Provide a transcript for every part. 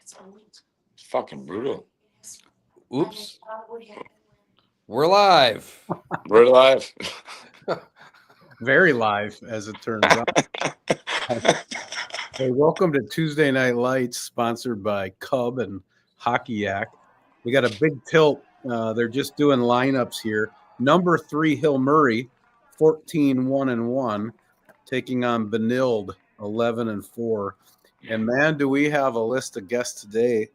It's fucking brutal. Oops. We're live. We're live. Very live, as it turns out. Hey, welcome to Tuesday Night Lights, sponsored by Cub and Hockey Yak. We got a big tilt. They're just doing lineups here. Number 3, Hill Murray, 14-1-1, taking on Benilde, 11-4. And man, do we have a list of guests today,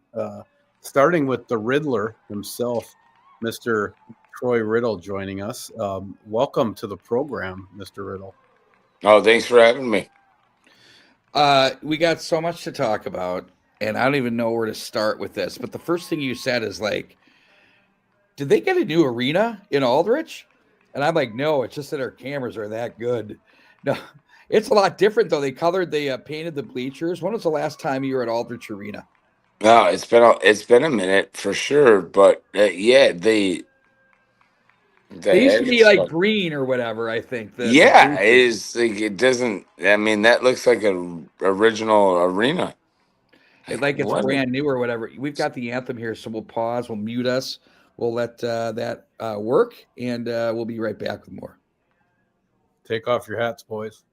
starting with the Riddler himself, Mr. Troy Riddle, joining us. Welcome to the program, Mr. Riddle. Oh, thanks for having me. We got so much to talk about, and I don't even know where to start with this. But the first thing you said is like, did they get a new arena in Aldrich? And I'm like, no, it's just that our cameras are that good. No, it's a lot different though. They painted the bleachers. When was the last time you were at Aldrich Arena? No, it's been a minute for sure, but yeah, they used to be like green or whatever. I think. It is like it doesn't. I mean, that looks like an original arena. Like it's brand new or whatever. We've got the anthem here, so we'll pause. We'll mute us. We'll let that work, and we'll be right back with more. Take off your hats, boys.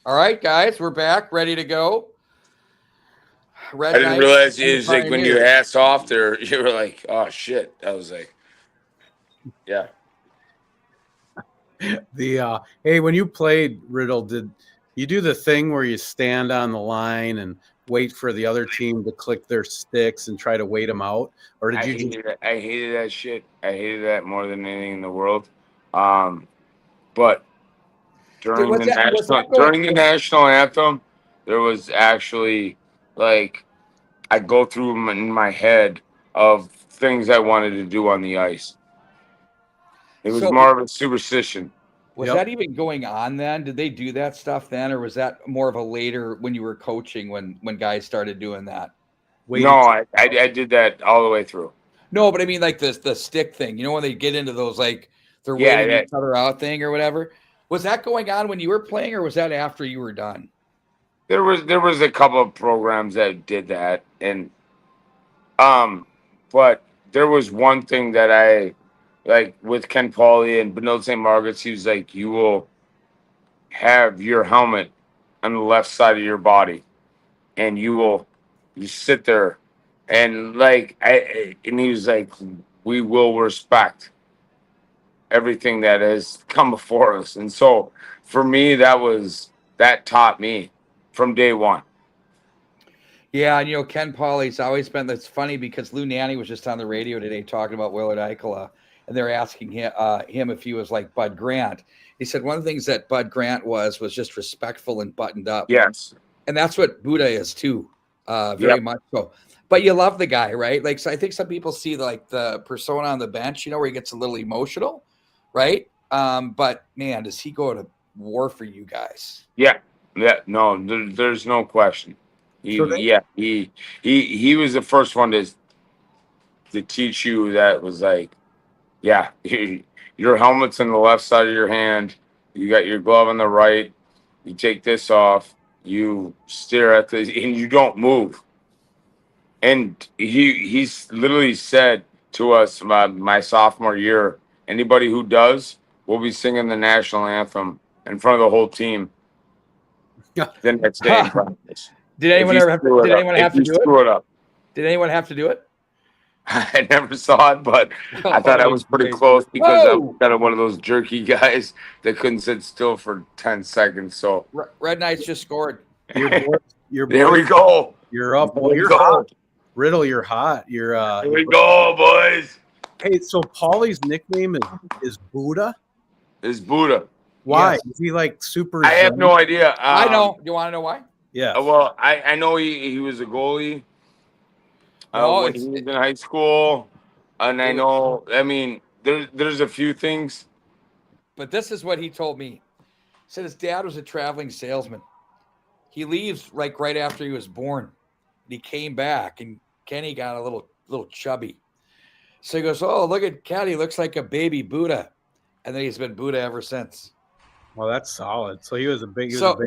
All right, guys, we're back, ready to go. I didn't realize it was like when your hats off there, you were like, oh shit. I was like, yeah. Hey, when you played Riddle, did you do the thing where you stand on the line and wait for the other team to click their sticks and try to wait them out, or did I hated that shit. I hated that more than anything in the world. But during the national anthem, there was actually like I go through in my head of things I wanted to do on the ice. It was more of a superstition. Was that even going on then? Did they do that stuff then, or was that more of a later when you were coaching when guys started doing that? No, I did that all the way through. No, but I mean like the stick thing. You know when they get into those like they're waiting each other out thing or whatever. Was that going on when you were playing, or was that after you were done? There was a couple of programs that did that, and but there was one thing that I like with Ken Pauly and Benilde-St.Margaret. He was like, "You will have your helmet on the left side of your body, and you sit there, and like and he was like, we will respect everything that has come before us." And so for me, that taught me from day one. Yeah, and Ken Pauly's always been. That's funny because Lou Nanny was just on the radio today talking about Willard Eichela, and they're asking him if he was like Bud Grant. He said one of the things that Bud Grant was just respectful and buttoned up. Yes, and that's what Buddha is too, very much so. But you love the guy, right? Like, so I think some people see like the persona on the bench, where he gets a little emotional, right? But man, does he go to war for you guys. Yeah, no, there's no question. So He was the first one to teach you that was like, yeah, your helmet's in the left side of your hand. You got your glove on the right. You take this off. You stare at this, and you don't move. And he's literally said to us my sophomore year, anybody who does will be singing the national anthem in front of the whole team the next day in practice. Did anyone ever have to, did anyone have to do screw it? it up? Did anyone have to do it? I never saw it, but I thought I was pretty great. close because I was Whoa! kind of one of those jerky guys that couldn't sit still for 10 seconds. So Red Knights just scored. Your there we go. You're up. There Well, we you're go. hot. Riddle, you're hot. You're Here we go, boys. Hey, so Paulie's nickname is Buddha. This is Buddha. Why? Yes. Is he like super? I have no idea. I know. You want to know why? Yeah. Well, I know he was a goalie No, when he was in high school, and I know. I mean, there's a few things. But this is what he told me. He said his dad was a traveling salesman. He leaves like right after he was born. He came back, and Kenny got a little chubby. So he goes, "Oh, look at Cat. He looks like a baby Buddha," and then he's been Buddha ever since. Well, that's solid. So he was a big boy.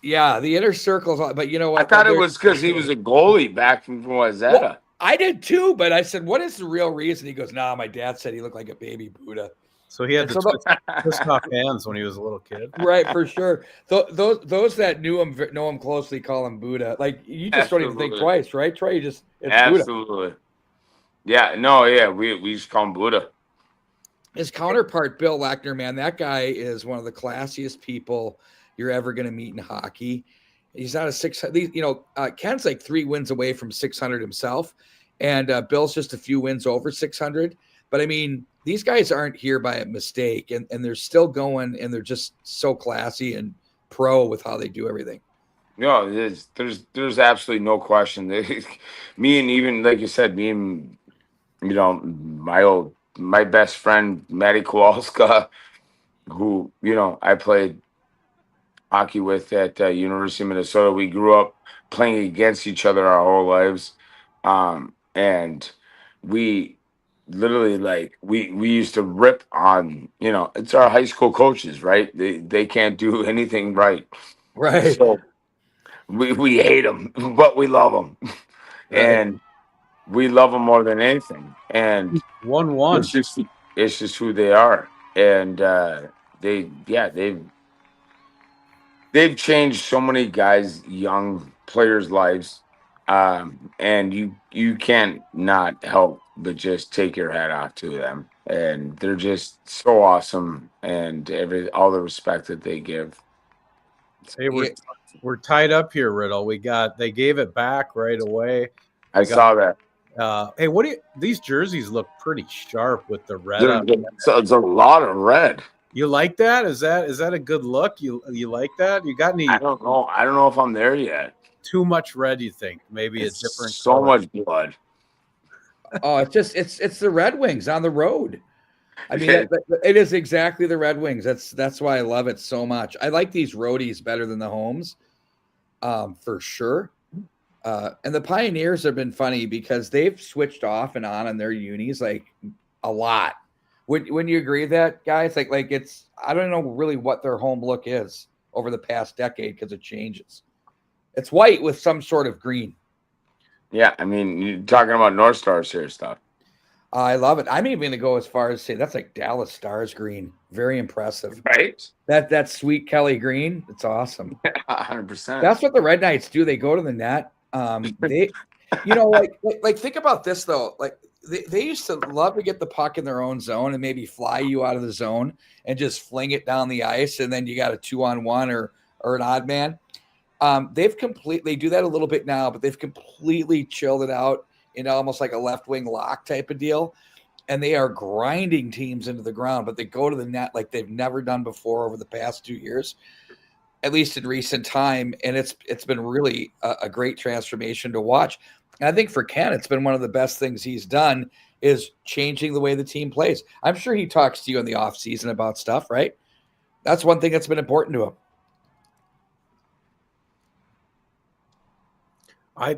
Yeah, the inner circles. But you know what? I thought it was because he was a goalie back from Wayzata. Well, I did too, but I said, "What is the real reason?" He goes, "Nah, my dad said he looked like a baby Buddha." So he had to twist off hands when he was a little kid. Right, for sure. Those that know him closely call him Buddha. Like you just don't even think twice, right, Troy? You just it's Absolutely. Buddha. Yeah, no, yeah, we just call him Buddha. His counterpart, Bill Lackner, man, that guy is one of the classiest people you're ever going to meet in hockey. He's not a 600. Ken's like 3 wins away from 600 himself, and Bill's just a few wins over 600. But I mean, these guys aren't here by a mistake, and they're still going, and they're just so classy and pro with how they do everything. No, there's absolutely no question. Me and even like you said, me and my best friend Matty Kowalska, who I played hockey with at University of Minnesota. We grew up playing against each other our whole lives, and we literally we used to rip on it's our high school coaches, right? They can't do anything right, so we hate them, but we love them, and we love them more than anything. And 1-1. It's just who they are, and they've changed so many guys, young players' lives, and you can't not help but just take your hat off to them. And they're just so awesome, and all the respect that they give. Hey, we're tied up here, Riddle. They gave it back right away. I saw that. Hey, these jerseys look pretty sharp with the red. It's a lot of red. You like that? Is that a good look? You like that? You got any? I don't know if I'm there yet. Too much red, you think? Maybe it's a different so color. much blood. Oh, it's the Red Wings on the road. I mean, it is exactly the Red Wings. That's why I love it so much. I like these roadies better than the homes, for sure. And the Pioneers have been funny because they've switched off and on their unis like a lot. Wouldn't you agree with that, guys? Like it's I don't know really what their home look is over the past decade because it changes. It's white with some sort of green. Yeah, I mean, you're talking about North Stars here stuff. I love it. I'm even going to go as far as say that's like Dallas Stars green. Very impressive. Right? That sweet Kelly green. It's awesome. 100%. That's what the Red Knights do. They go to the net. They, like think about this though. Like they used to love to get the puck in their own zone and maybe fly you out of the zone and just fling it down the ice, and then you got a 2-on-1 or an odd man. They do that a little bit now, but they've completely chilled it out into almost like a left wing lock type of deal. And they are grinding teams into the ground, but they go to the net like they've never done before over the past 2 years, at least in recent time. And it's been really a great transformation to watch. And I think for Ken, it's been one of the best things he's done is changing the way the team plays. I'm sure he talks to you in the off season about stuff, right? That's one thing that's been important to him.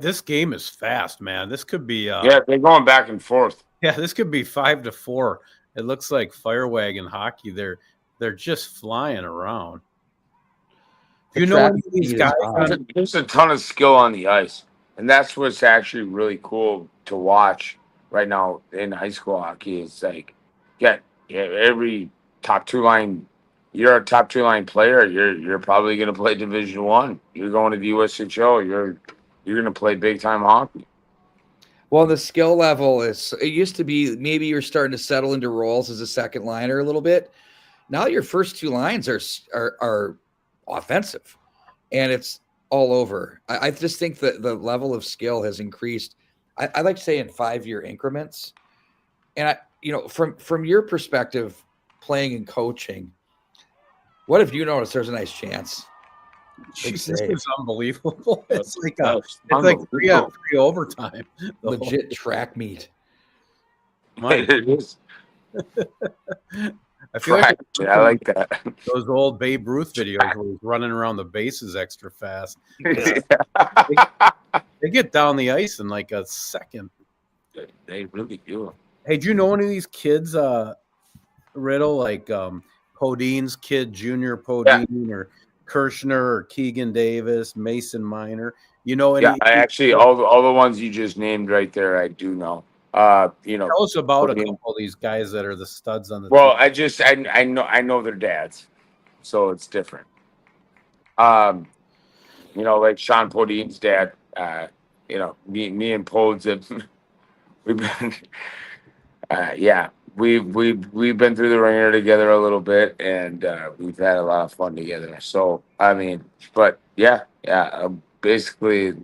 This game is fast, man. This could be Yeah, they're going back and forth. Yeah, this could be 5-4. It looks like Fire Wagon hockey. They're just flying around. Do you know any of these guys? There's a ton of skill on the ice, and that's what's actually really cool to watch right now in high school hockey. Is like, every top two line. You're a top two line player. You're probably going to play Division I. You're going to the USHL. You're going to play big time hockey. Well, the skill level it used to be maybe you're starting to settle into roles as a second liner a little bit. Now your first two lines are offensive, and it's all over. I just think that the level of skill has increased. I like to say in 5-year increments. And from your perspective, playing and coaching, what have you noticed? There's a nice chance. This is unbelievable. It's like 3-on-3 overtime. Legit track meet. It is. I feel like I like that. Those old Babe Ruth videos where he's running around the bases extra fast. They get down the ice in like a second. They really do. Hey, do you know any of these kids, Riddle, like Podine's kid, Junior Podine, or Kirshner, or Keegan Davis, Mason Minor? You know any? Yeah, I actually all the ones you just named right there, I do know. Tell us about a couple of these guys that are the studs on the team. I know their dads, so it's different. Like Sean Podine's dad. Me and Podes have we've been we've been through the ringer together a little bit, and we've had a lot of fun together. So basically,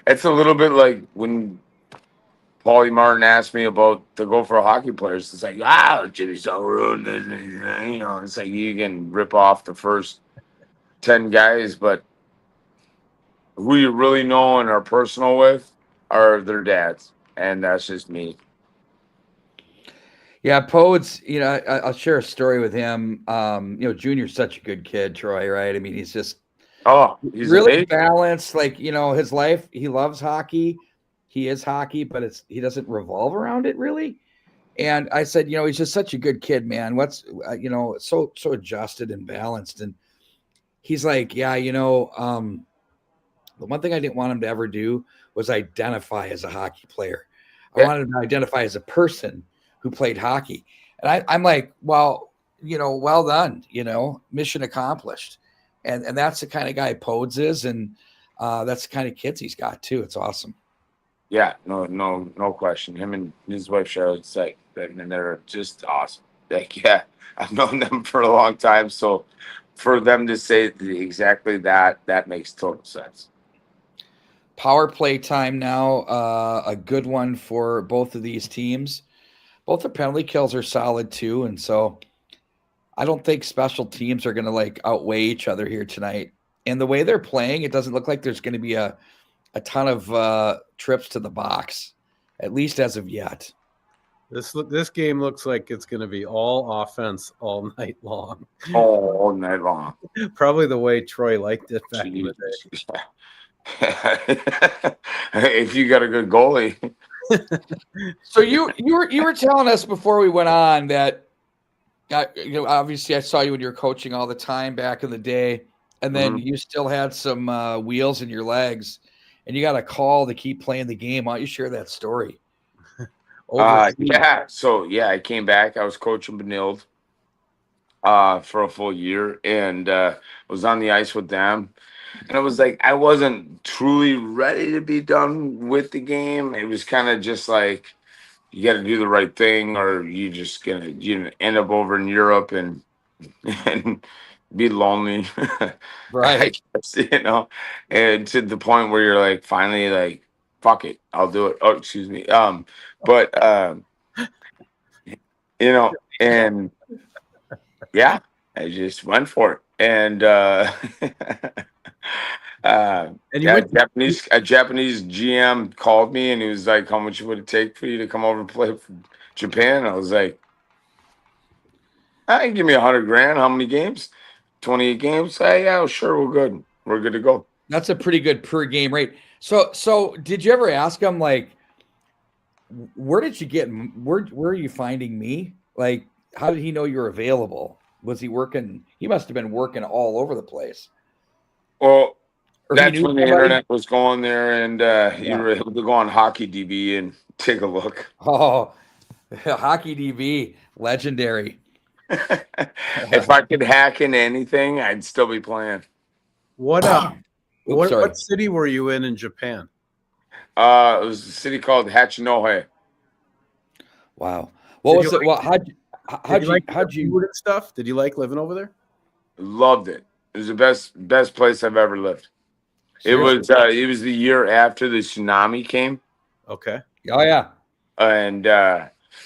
it's a little bit like when Paulie Martin asked me about the Gopher hockey players. It's like, Jimmy's so rude. It's like you can rip off the first 10 guys, but who you really know and are personal with are their dads. And that's just me. Yeah, Podes, I'll share a story with him. Junior's such a good kid, Troy, right? I mean, he's just he's really amazing. Balanced. Like, his life, he loves hockey. He is hockey, but he doesn't revolve around it really. And I said, he's just such a good kid, man. What's, so adjusted and balanced. And he's like, the one thing I didn't want him to ever do was identify as a hockey player. I wanted him to identify as a person who played hockey. And I'm like, well done, mission accomplished. And that's the kind of guy Podes is. And that's the kind of kids he's got too. It's awesome. Yeah, no question. Him and his wife Cheryl, it's like, and they're just awesome. Like, I've known them for a long time, so for them to say exactly that makes total sense. Power play time now, a good one for both of these teams. Both the penalty kills are solid too, and so I don't think special teams are going to outweigh each other here tonight. And the way they're playing, it doesn't look like there's going to be a ton of trips to the box, at least as of yet. This game looks like it's going to be all offense all night long. All night long. Probably the way Troy liked it back in the day. If you got a good goalie. So you were telling us before we went on that obviously I saw you when you were coaching all the time back in the day, and then you still had some wheels in your legs. And you got a call to keep playing the game. Why don't you share that story? So I came back. I was coaching Benilde for a full year, and was on the ice with them. And it was like I wasn't truly ready to be done with the game. It was kind of just like you got to do the right thing, or you just gonna end up over in Europe and be lonely, right? I guess, and to the point where you're like, finally, like, fuck it, I'll do it. Oh, excuse me. And I just went for it. And a Japanese GM called me and he was like, how much would it take for you to come over and play for Japan? I was like, Give me 100 grand. How many games? 28 games. Hey, yeah, sure, we're good. We're good to go. That's a pretty good per game rate. So did you ever ask him like, where did you get? Where are you finding me? Like, how did he know you're available? Was he working? He must have been working all over the place. Well, Or he that's knew when the somebody? internet was going there, and you Yeah. were able to go on HockeyTV and take a look. Oh, Hockey DB, legendary. If I could hack into anything, I'd still be playing. What Oops, sorry. what city were you in Japan? It was a city called Hachinohe. Wow. What Did was you it? Well, how'd you food and stuff? Did you like living over there? Loved it. It was the best place I've ever lived. seriously? It was the year after the tsunami came, Okay. Oh yeah. and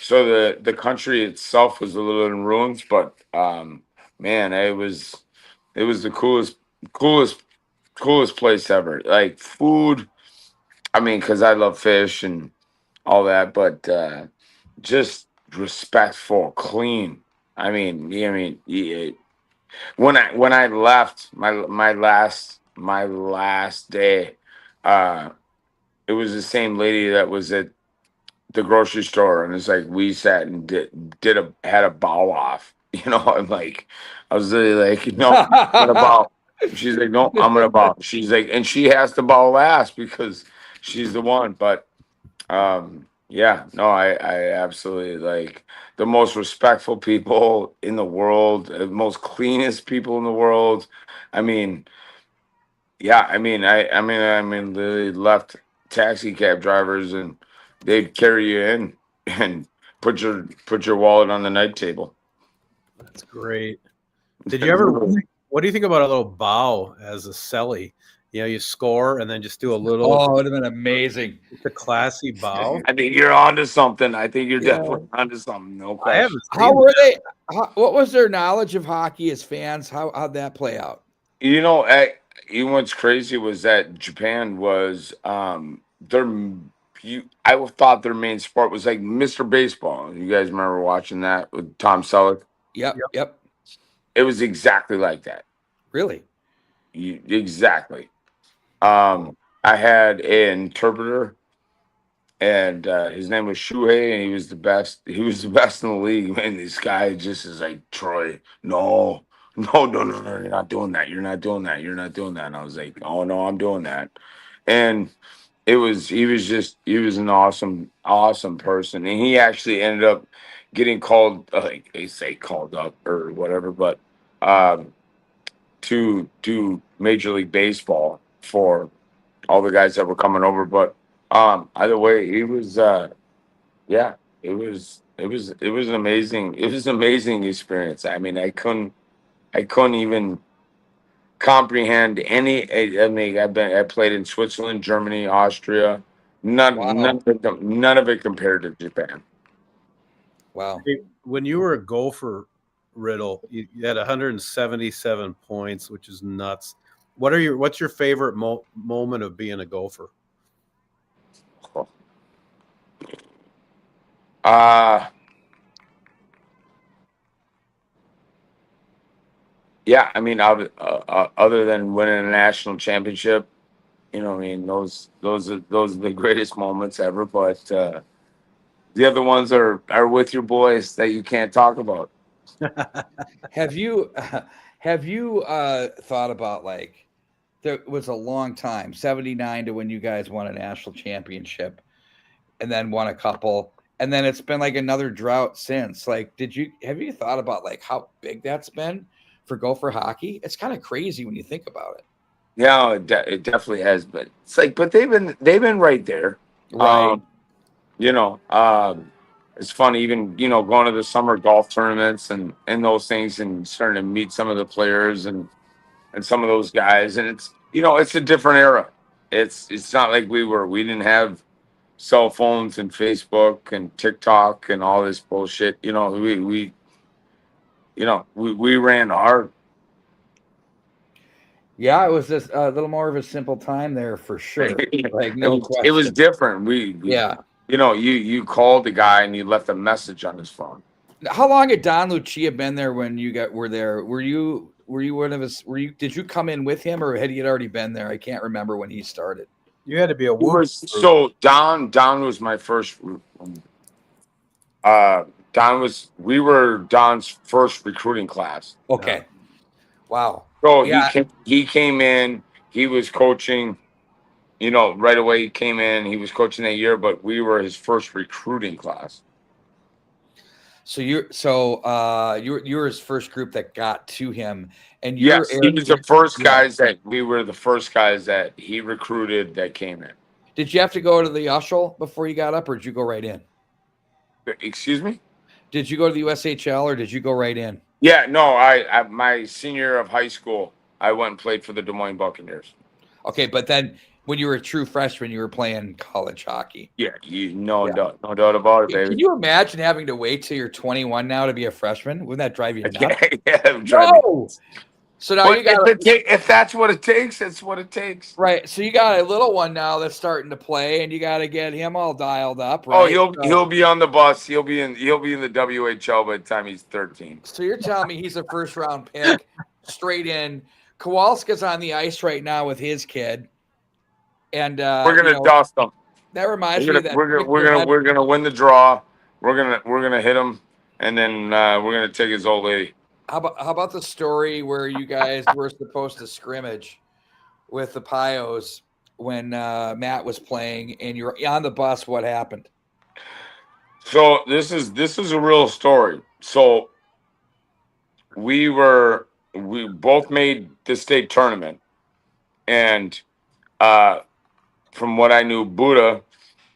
so the country itself was a little in ruins, but man, it was the coolest place ever. Like food, I mean, because I love fish and all that, but just respectful, clean. Yeah, when I left my last day, it was the same lady that was at the grocery store, and it's like we sat and had a bow off. I'm like, I was really like, I'm gonna bow. She's like, no, I'm gonna bow. She's like, and she has to bow last because she's the one. But yeah, no, I absolutely like the most respectful people in the world, the most cleanest people in the world. I mean, yeah, I mean, they left taxi cab drivers and they'd carry you in and put your wallet on the night table. That's great. Did you ever? What do you think about a little bow as a celly? You score and then just do a little. Oh, it would have been amazing. It's a classy bow. I think you're onto something. I think you're definitely onto something. No I question. haven't seen How were that. they? What was their knowledge of hockey as fans? How'd that play out? What's crazy was that Japan was I thought their main sport was like Mr. Baseball. You guys remember watching that with Tom Selleck? Yep. It was exactly like that. Really? Exactly. I had an interpreter, and his name was Shuhei, and he was the best. He was the best in the league. Man, this guy just is like, Troy, no, you're not doing that. You're not doing that. You're not doing that. And I was like, oh no, I'm doing that. And he was an awesome person, and he actually ended up getting called, like they say, called up or whatever, but to do Major League Baseball for all the guys that were coming over. But either way, he was yeah, it was amazing. It was an amazing experience. I mean, I couldn't even comprehend any. I mean, I played in Switzerland, Germany, Austria. Wow. None of it compared to Japan. Wow. When you were a Gopher, Riddle, you had 177 points, which is nuts. What's your favorite moment of being a Gopher? Yeah, I mean, other than winning a national championship, I mean, those are the greatest moments ever. But the other ones are with your boys that you can't talk about. Have you thought about, like, there was a long time, 79 to when you guys won a national championship and then won a couple, and then it's been like another drought since. Like, have you thought about like how big that's been for Gopher hockey? It's kind of crazy when you think about it. Yeah, it definitely has. But it's like, but they've been right there. Right. It's funny, even going to the summer golf tournaments and those things, and starting to meet some of the players and some of those guys, and it's a different era. It's not like we didn't have cell phones and Facebook and TikTok and all this bullshit. We ran hard. Yeah, it was just a little more of a simple time there for sure. Like, no question. It was different. Yeah. You called the guy and you left a message on his phone. How long had Don Lucia been there when you were there? Were you one of us? Did you come in with him, or had he already been there? I can't remember when he started. You had to be a It whoop. was so Don was my first. We were Don's first recruiting class. Okay. Wow. So Yeah. he came in. He was coaching. Right away he came in. He was coaching that year, but we were his first recruiting class. So you're his first group that got to him, and He was the first guys that we were the first guys that he recruited that came in. Did you have to go to the Ushel before you got up, or did you go right in? Excuse me? Did you go to the USHL, or did you go right in? Yeah, no. I my senior year of high school, I went and played for the Des Moines Buccaneers. Okay, but then when you were a true freshman, you were playing college hockey. Yeah, no doubt about it, baby. Can you imagine having to wait till you're 21 now to be a freshman? Wouldn't that drive you nuts? Yeah, no. So now you got if that's what it takes, that's what it takes. Right. So you got a little one now that's starting to play, and you got to get him all dialed up. Right? Oh, he'll be on the bus. He'll be in the WHL by the time he's 13. So you're telling me he's a first round pick, straight in. Kowalski's on the ice right now with his kid, and we're gonna dust them. That reminds me that we're gonna win the draw. We're gonna hit him, and then we're gonna take his old lady. How about the story where you guys were supposed to scrimmage with the Pios when Matt was playing, and you're on the bus? What happened? So this is a real story. So we both made the state tournament, and from what I knew, Buddha,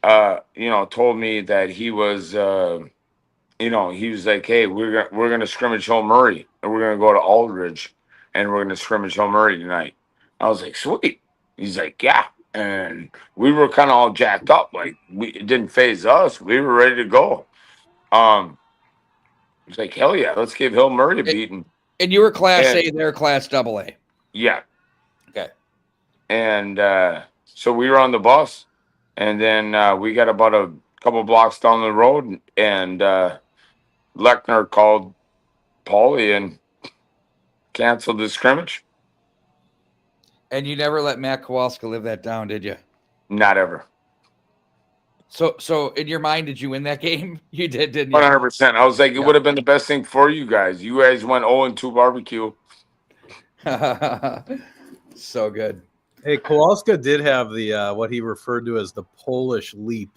told me that he was. He was like, "Hey, we're gonna scrimmage Hill Murray, and we're gonna go to Aldrich, and we're gonna scrimmage Hill Murray tonight." I was like, "Sweet." He's like, "Yeah," and we were kind of all jacked up, like it didn't phase us. We were ready to go. It's like, hell yeah, let's give Hill Murray a beating. And you were Class A, they're Class AA. Yeah. Okay. And so we were on the bus, and then we got about a couple blocks down the road, and Lechner called Paulie and canceled the scrimmage. And you never let Matt Kowalski live that down, did you? Not ever. So in your mind, did you win that game? You did, didn't you? 100%. I was like, it would have been the best thing for you guys. You guys went 0-2 barbecue. So good. Hey, Kowalski did have the what he referred to as the Polish leap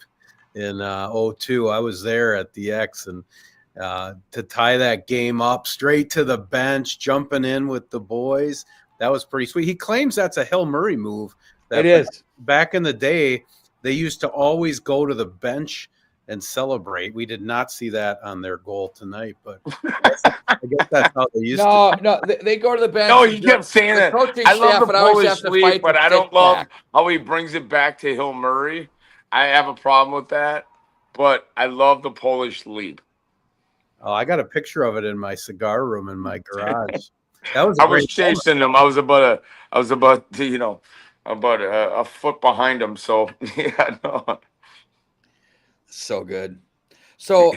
in 02. I was there at the X, and to tie that game up straight to the bench, jumping in with the boys, that was pretty sweet. He claims that's a Hill Murray move. It is. Back in the day, they used to always go to the bench and celebrate. We did not see that on their goal tonight, but I guess that's how they used to. No, they go to the bench. No, he kept saying that. I love the Polish leap, but I don't love how he brings it back to Hill Murray. I have a problem with that, but I love the Polish leap. Oh, I got a picture of it in my cigar room in my garage. I was chasing him. I was about a foot behind him. So yeah, no. So good. So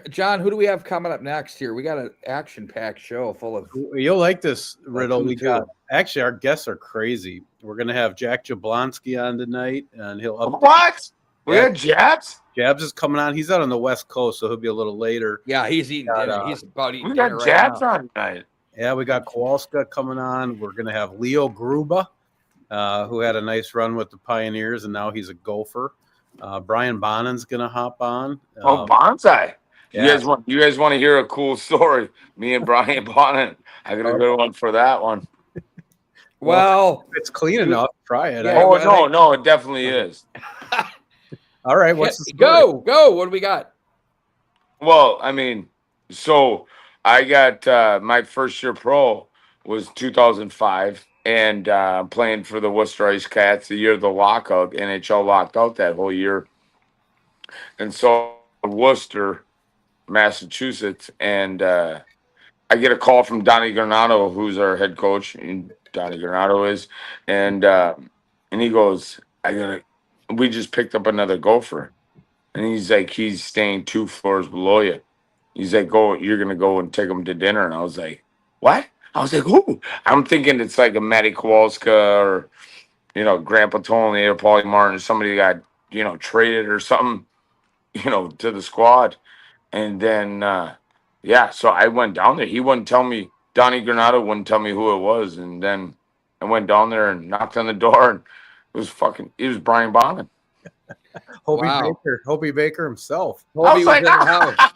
John, who do we have coming up next here? We got an action-packed show full of. You'll like this, Riddle. We got actually our guests are crazy. We're gonna have Jack Jablonsky on tonight, and he'll update. What? We got Jabs. Jabs is coming on. He's out on the West Coast, so he'll be a little later. Yeah, he's eating dinner. He's about eating dinner. We got Jabs on tonight. Yeah, we got Kowalski coming on. We're gonna have Leo Gruba, who had a nice run with the Pioneers, and now he's a Gopher. Brian Bonin's gonna hop on. Bonsai. Yeah. You guys want to hear a cool story? Me and Brian Bonin. I got a good one for that one. Well, if it's clean enough, try it. Yeah, no, it definitely is. All right, what's the story? Go. What do we got? Well, I mean, so I got my first year pro was 2005, and playing for the Worcester Ice Cats the year of the lockout. NHL locked out that whole year, and so Worcester, Massachusetts, and I get a call from Donnie Granado, who's our head coach, and Donnie Granado is, and he goes, we just picked up another Gopher, and he's like, he's staying 2 floors below you. He's like, "Go, you're gonna go and take him to dinner." And I was like, "What?" I was like, "Who?" I'm thinking it's like a Matty Kowalska or Grandpa Tony or Paulie Martin, somebody got traded or something, to the squad. And then yeah, so I went down there. He wouldn't tell me. Donnie Granado wouldn't tell me who it was, and then I went down there and knocked on the door, and it was Brian Bonin. Hobie Baker himself. I was like, in the house.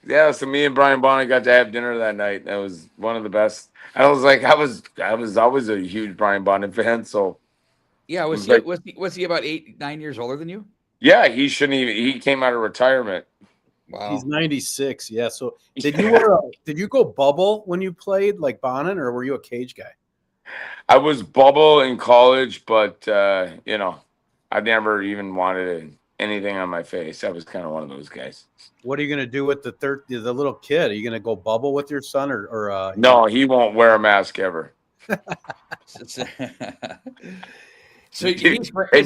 Yeah, so me and Brian Bonin got to have dinner that night. That was one of the best. I was like, I was always a huge Brian Bonin fan. So yeah, was he about 8-9 years older than you? Yeah, he came out of retirement. Wow, he's 96. Yeah. So did you go bubble when you played like Bonin, or were you a cage guy? I was bubble in college, but I never even wanted anything on my face. I was kind of one of those guys. What are you going to do with the little kid? Are you going to go bubble with your son or No, he won't wear a mask ever. So if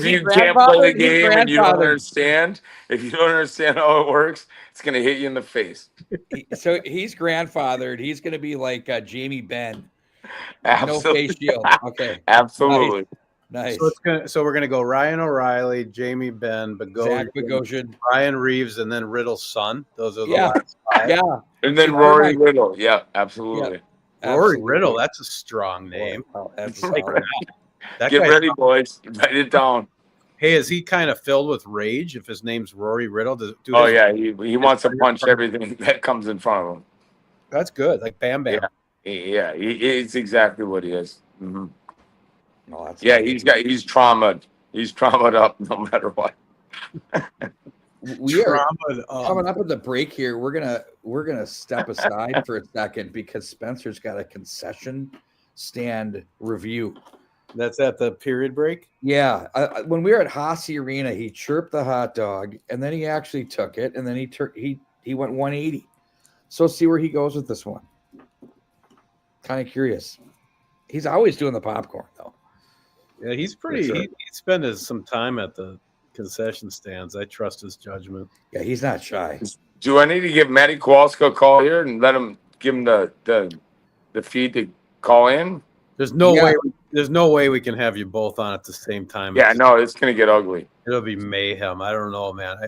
you can't play the game and you don't understand, if you don't understand how it works, it's going to hit you in the face. So he's grandfathered. He's going to be like Jamie Benn. Absolutely. No face shield. Okay. Absolutely. Nice. So we're gonna go Ryan O'Reilly, Jamie Benn, Bogosian, Ryan Reeves, and then Riddle's son. Those are the last five. Yeah. And then Rory Riddle. Yeah, absolutely. Yeah. Rory Riddle, that's a strong name. Get ready, boys. Write it down. Hey, is he kind of filled with rage if his name's Rory Riddle? He wants to punch everything that comes in front of him. That's good. Like Bam Bam. Yeah, it's exactly what he is. Mm-hmm. Oh, he's traumatized. He's traumatized up no matter what. We are coming up at the break here. We're gonna step aside for a second because Spencer's got a concession stand review. That's at the period break. Yeah, when we were at Hossey Arena, he chirped the hot dog, and then he actually took it, and then he went 180. So see where he goes with this one. Kind of curious. He's always doing the popcorn though. Yeah, he's pretty. Sure. He spent some time at the concession stands. I trust his judgment. Yeah, he's not shy. Do I need to give Matty Kowalska a call here and give him the feed to call in? There's no way. There's no way we can have you both on at the same time. Yeah, no, it's gonna get ugly. It'll be mayhem. I don't know, man.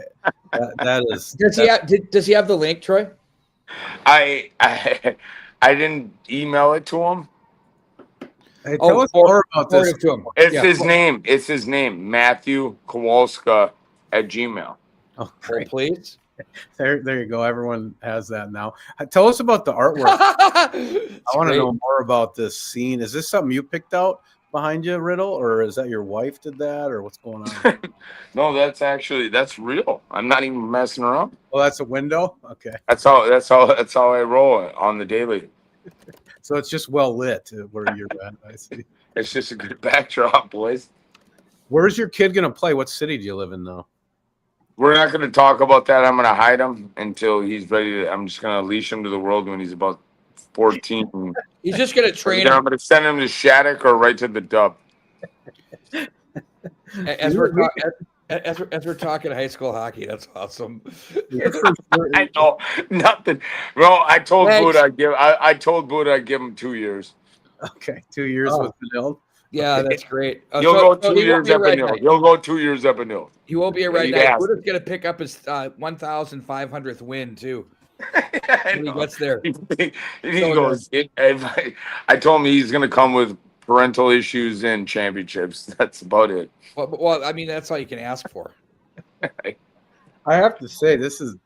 That is. Does he have the link, Troy? I didn't email it to him. Hey, tell us more about this. It's his name. It's his name, Matthew Kowalska at Gmail. Oh, great. Please. There you go. Everyone has that now. Tell us about the artwork. I want to know more about this scene. Is this something you picked out behind you, Riddle, or is that your wife did that, or what's going on? No, that's real. I'm not even messing around. Oh, that's a window? Okay. That's how I roll on the daily. So it's just well lit where you're at. I see. It's just a good backdrop, boys. Where's your kid going to play? What city do you live in now? We're not going to talk about that. I'm going to hide him until he's ready. I'm just going to leash him to the world when he's about 14. He's just going to train him. I'm going to send him to Shattuck or right to the Dub. As we're talking high school hockey, that's awesome. I know nothing. Well, I told Buddha I'd give him 2 years. Okay, 2 years with Benilde. Yeah, that's great. You'll go 2 years up Benilde. You'll go 2 years up Benilde. He won't be a red knight. Buddha's going to pick up his 1,500th win too. When he gets there. He goes. I told him he's going to come with parental issues and championships. That's about it. Well, I mean, that's all you can ask for. I have to say, this is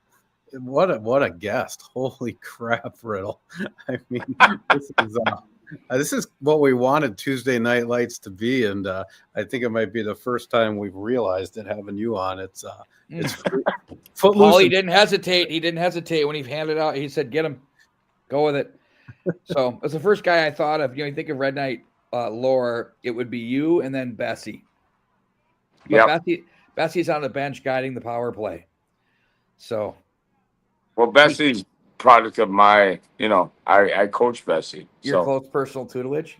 what a guest. Holy crap, Riddle. I mean, this is what we wanted Tuesday Night Lights to be, and I think it might be the first time we've realized it having you on. It's footloose. He didn't hesitate. He didn't hesitate when he handed out. He said, "Get him, go with it." So it's the first guy I thought of. You think of Red Knight lore, it would be you and then Bessie. But Bessie's on the bench guiding the power play. So, well, Bessie's product of my, I coach Bessie. Your close personal tutelage.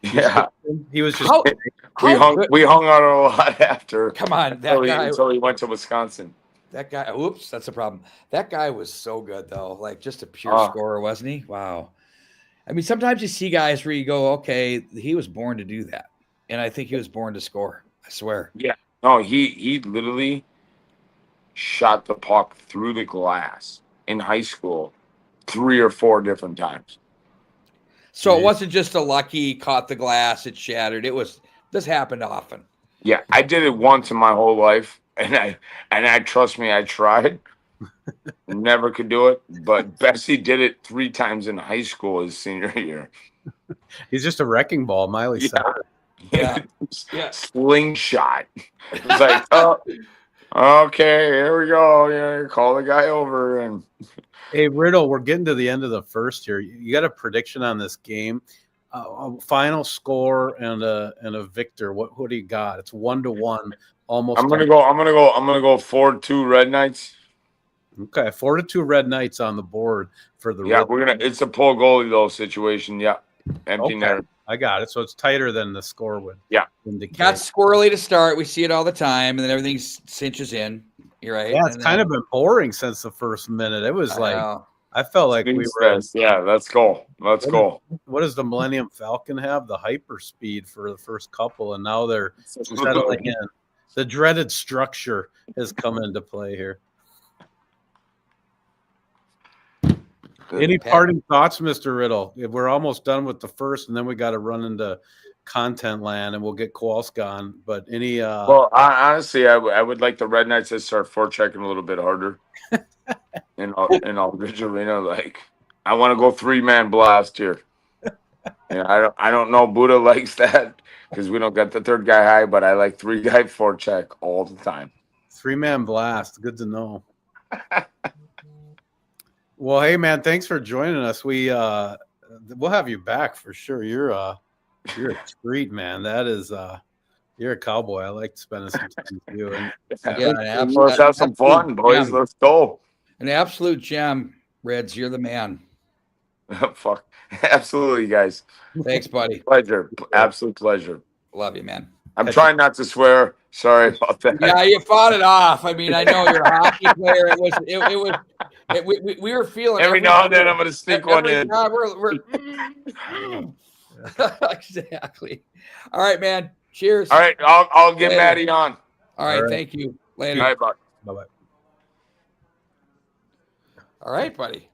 Yeah, he was just. We hung out a lot after. Come on, until he went to Wisconsin. That guy, oops, that's a problem. That guy was so good, though. Like, just a pure scorer, wasn't he? Wow. I mean, sometimes you see guys where you go, okay, he was born to do that. And I think he was born to score. I swear. Yeah. No, he literally shot the puck through the glass in high school 3 or 4 different times. So it wasn't just a lucky caught the glass, it shattered. This happened often. Yeah, I did it once in my whole life, and I trust me, I tried. Never could do it, but Bessie did it 3 times in high school his senior year. He's just a wrecking ball, Miley Cyrus. Yeah. Slingshot. It's like, oh, okay, here we go. Yeah, call the guy over. And hey, Riddle, we're getting to the end of the first here. You got a prediction on this game? A final score and a victor. What do you got? It's 1-1, almost. I'm gonna go 4-2 Red Knights. Okay, 4-2 Red Knights on the board for the. Yeah, it's a pull goalie though situation. Yeah, empty netter. I got it. So it's tighter than the score would. Yeah, got squirrely to start. We see it all the time, and then everything cinches in. You're right. Yeah, it's kind of been boring since the first minute. It was I felt like we were. Yeah, let's go. Let's go. What does the Millennium Falcon have? The hyper speed for the first couple, and now they're settling in. The dreaded structure has come into play here. Any parting thoughts, Mr. Riddle? We're almost done with the first, and then we got to run into content land, and we'll get Kowalski on. But any? Well, honestly, I would like the Red Knights to start forechecking a little bit harder. in Aldrich Arena, like I want to go 3-man blast here. I don't know Buddha likes that because we don't get the third guy high, but I like 3-guy forecheck all the time. 3-man blast, good to know. Well, hey man, thanks for joining us. We'll have you back for sure. You're a treat, man. That is you're a cowboy. I like spending some time with you. And let's have some fun, boys. Gem. Let's go. An absolute gem, Reds. You're the man. Fuck. Absolutely, guys. Thanks, buddy. Pleasure. Absolute pleasure. Love you, man. I'm trying not to swear. Sorry about that. Yeah, you fought it off. I mean, I know you're a hockey player. We were feeling every now and then I'm going to sneak one in. Exactly. All right, man. Cheers. All right, I'll get Maddie on. All right, thank you. Later. All right, bye. Bye-bye. All right, buddy.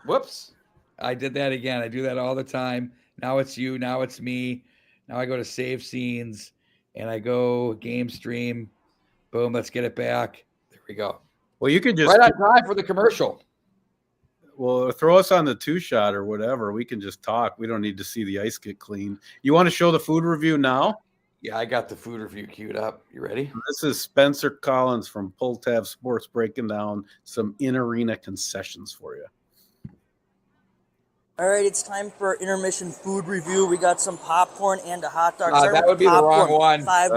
Whoops. I did that again. I do that all the time. Now it's you. Now it's me. Now I go to save scenes and I go game stream. Boom. Let's get it back. There we go. Well, you could just right on time for the commercial. Well, throw us on the 2-shot or whatever. We can just talk. We don't need to see the ice get cleaned. You want to show the food review now? Yeah, I got the food review queued up. You ready? This is Spencer Collins from Pulltab Sports breaking down some in-arena concessions for you. All right, it's time for intermission food review. We got some popcorn and a hot dog. That would be the wrong one. $5 a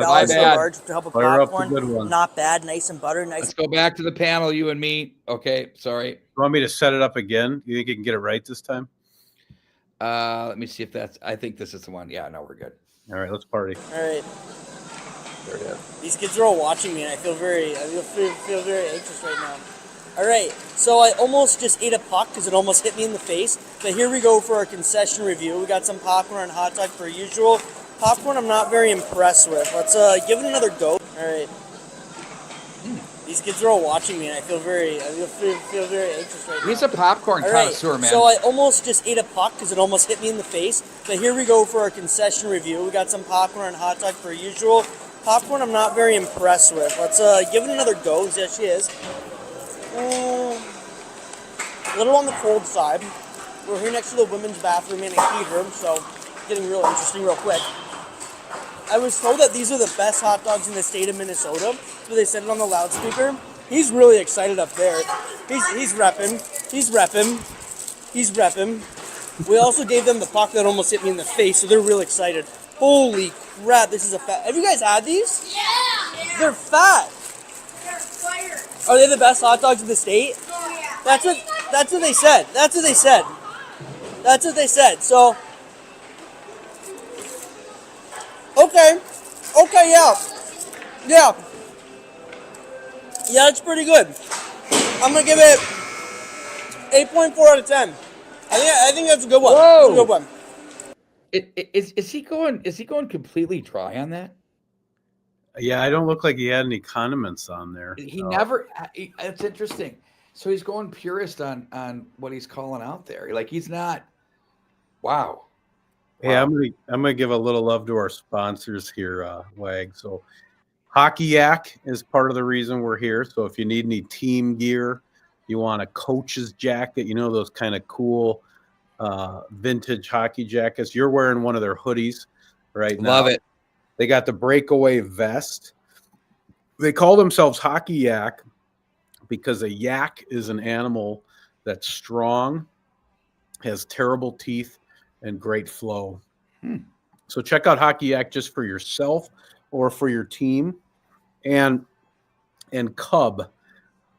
large to help with Fire popcorn. up the good one. Not bad, nice and buttery. Nice. Let's go back to the panel, you and me. Okay, sorry. You want me to set it up again? You think you can get it right this time? Let me see if I think this is the one. Yeah, no, we're good. All right, let's party. All right. There it is. These kids are all watching me, and I feel very anxious right now. All right, so I almost just ate a puck because it almost hit me in the face. But here we go for our concession review. We got some popcorn and hot dog per usual. Popcorn I'm not very impressed with. Let's give it another go. All right. These kids are all watching me, and I feel very anxious right now. He's a popcorn connoisseur, man. So I almost just ate a puck because it almost hit me in the face. But here we go for our concession review. We got some popcorn and hot dog per usual. Popcorn I'm not very impressed with. Let's give it another go. Yeah, she is. A little on the cold side. We're here next to the women's bathroom and a heat room, so it's getting real interesting real quick. I was told that these are the best hot dogs in the state of Minnesota, so they said it on the loudspeaker. He's really excited up there. He's repping. We also gave them the puck that almost hit me in the face, so they're real excited. Holy crap, this is a fat. Have you guys had these? Yeah. They're fat. They're fire. Are they the best hot dogs in the state? Oh yeah. That's what they said. So okay, yeah. Yeah, it's pretty good. I'm gonna give it 8.4 out of 10. I think that's a good one. Whoa. That's a good one. Is he going? Is he going completely dry on that? Yeah, I don't look like he had any condiments on there. He never. It's interesting. So he's going purist on what he's calling out there. Like he's not. Wow. Hey, I'm gonna give a little love to our sponsors here, Wag. So Hockey Yak is part of the reason we're here. So if you need any team gear, you want a coach's jacket, you know, those kind of cool vintage hockey jackets. You're wearing one of their hoodies right now. Love it. They got the breakaway vest. They call themselves Hockey Yak because a yak is an animal that's strong, has terrible teeth, and great flow. So check out Hockey Yak just for yourself or for your team. And Cub.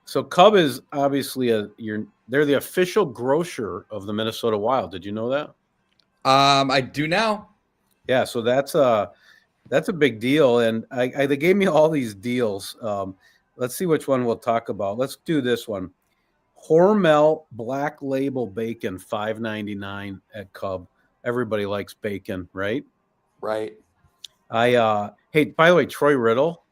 So Cub is obviously they're the official grocer of the Minnesota Wild. Did you know that? I do now. Yeah, so that's a big deal. And they gave me all these deals. Let's see which one we'll talk about. Let's do this one. Hormel Black Label Bacon, $5.99 at Cub. Everybody likes bacon, right? Right. Hey, by the way, Troy Riddle,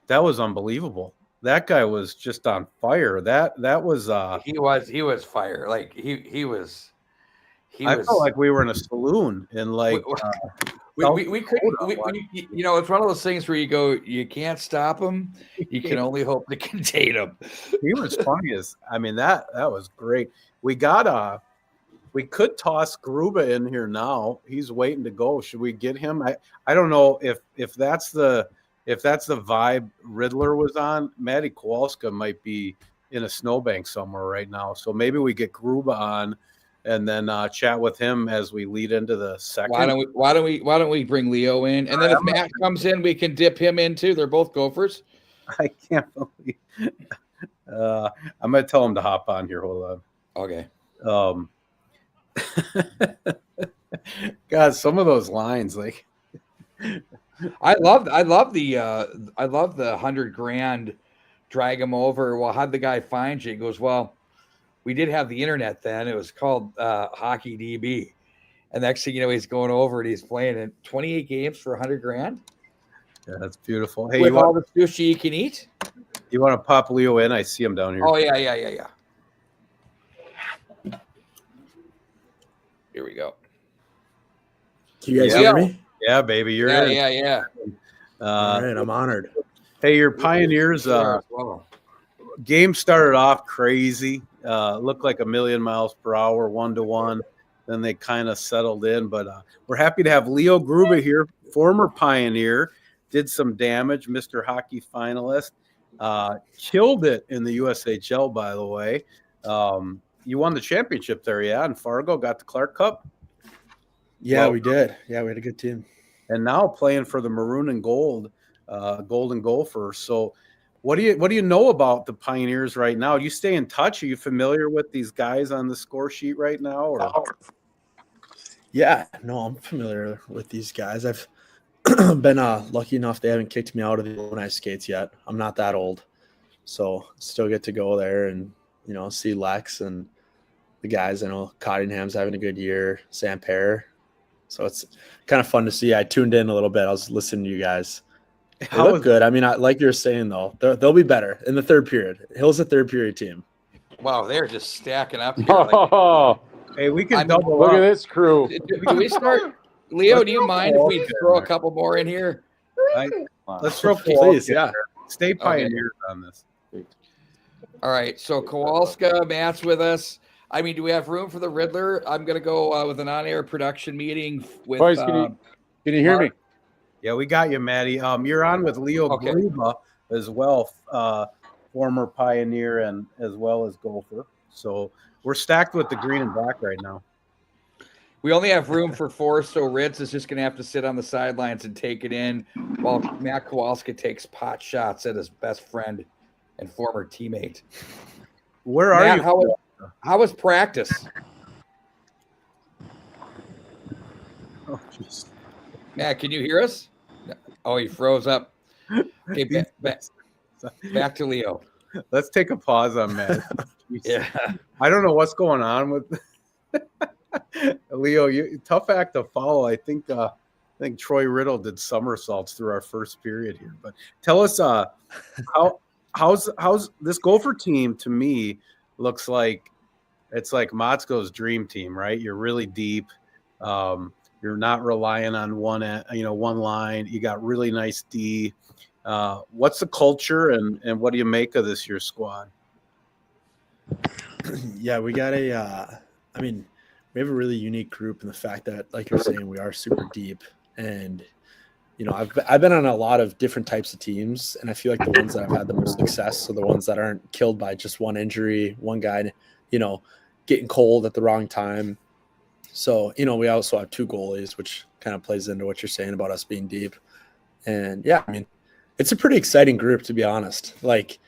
that was unbelievable. That guy was just on fire. That was he was fire. Like he was. I felt like we were in a saloon and like we couldn't. You know, it's one of those things where you go, you can't stop him. You can only hope to contain him. He was funny as I mean that was great. We could toss Gruba in here now. He's waiting to go. Should we get him? I don't know if that's the vibe Riddler was on. Maddie Kowalska might be in a snowbank somewhere right now. So maybe we get Gruba on and then chat with him as we lead into the second. Why don't we bring Leo in? And then if Matt comes in, we can dip him in too. They're both Gophers. I can't believe I'm gonna tell him to hop on here. Hold on. Okay. God, some of those lines, like I love the $100,000 drag him over. Well, how'd the guy find you? He goes, well, we did have the internet then. It was called HockeyDB. And next thing you know, he's going over and he's playing in 28 games for $100,000. Yeah, that's beautiful. Hey, with all the sushi you can eat. You want to pop Leo in? I see him down here. Oh yeah. Here we go. Can you guys hear me? Yeah, baby, you're in. Yeah. All right, I'm honored. Hey, your Pioneers game started off crazy. Looked like a million miles per hour, 1-1. Then they kind of settled in. But we're happy to have Leo Gruba here, former Pioneer, did some damage, Mr. Hockey finalist. Killed it in the USHL, by the way. You won the championship there, yeah, in Fargo, got the Clark Cup. Yeah, we did. Yeah, we had a good team. And now playing for the Maroon and Gold, Golden Gopher. So what do you know about the Pioneers right now? Do you stay in touch? Are you familiar with these guys on the score sheet right now? Or? Yeah, no, I'm familiar with these guys. I've been lucky enough they haven't kicked me out of the ice skates yet. I'm not that old. So still get to go there and, see Lex and the guys. I know Cottingham's having a good year, Sam Pear. So it's kind of fun to see. I tuned in a little bit. I was listening to you guys. They look good. I mean, like you're saying, though, they'll be better in the third period. Hill's a third period team. Wow, they're just stacking up here. Hey, we can double look up. at this crew. Do we start? Leo, do you mind if we throw a couple more in here? Let's throw Please, yeah. Stay Pioneers on this. All right, so Kowalska, Matt's with us. I mean, do we have room for the Riddler? I'm going to go with an on-air production meeting with. Boys, can you hear me? Yeah, we got you, Maddie. You're on with Leo Gruba as well, former Pioneer and as well as Gopher. So we're stacked with the green and black right now. We only have room for 4, so Ritz is just going to have to sit on the sidelines and take it in while Matt Kowalska takes pot shots at his best friend and former teammate. Where are Matt, you? How was practice? Oh, jeez. Matt, can you hear us? Oh, he froze up. Okay, back to Leo. let's take a pause on that. Yeah. I don't know what's going on with Leo. Tough act to follow. I think Troy Riddle did somersaults through our first period here. But tell us, how's this Gopher team? To me, looks like it's like Motzko's dream team, right? You're really deep. You're not relying on one line. You got really nice D. What's the culture and what do you make of this year's squad? Yeah, we got we have a really unique group in the fact that, like you're saying, we are super deep. And, I've been on a lot of different types of teams, and I feel like the ones that have had the most success are the ones that aren't killed by just one injury, one guy, getting cold at the wrong time. So, we also have 2 goalies, which kind of plays into what you're saying about us being deep. And yeah, it's a pretty exciting group, to be honest. Like,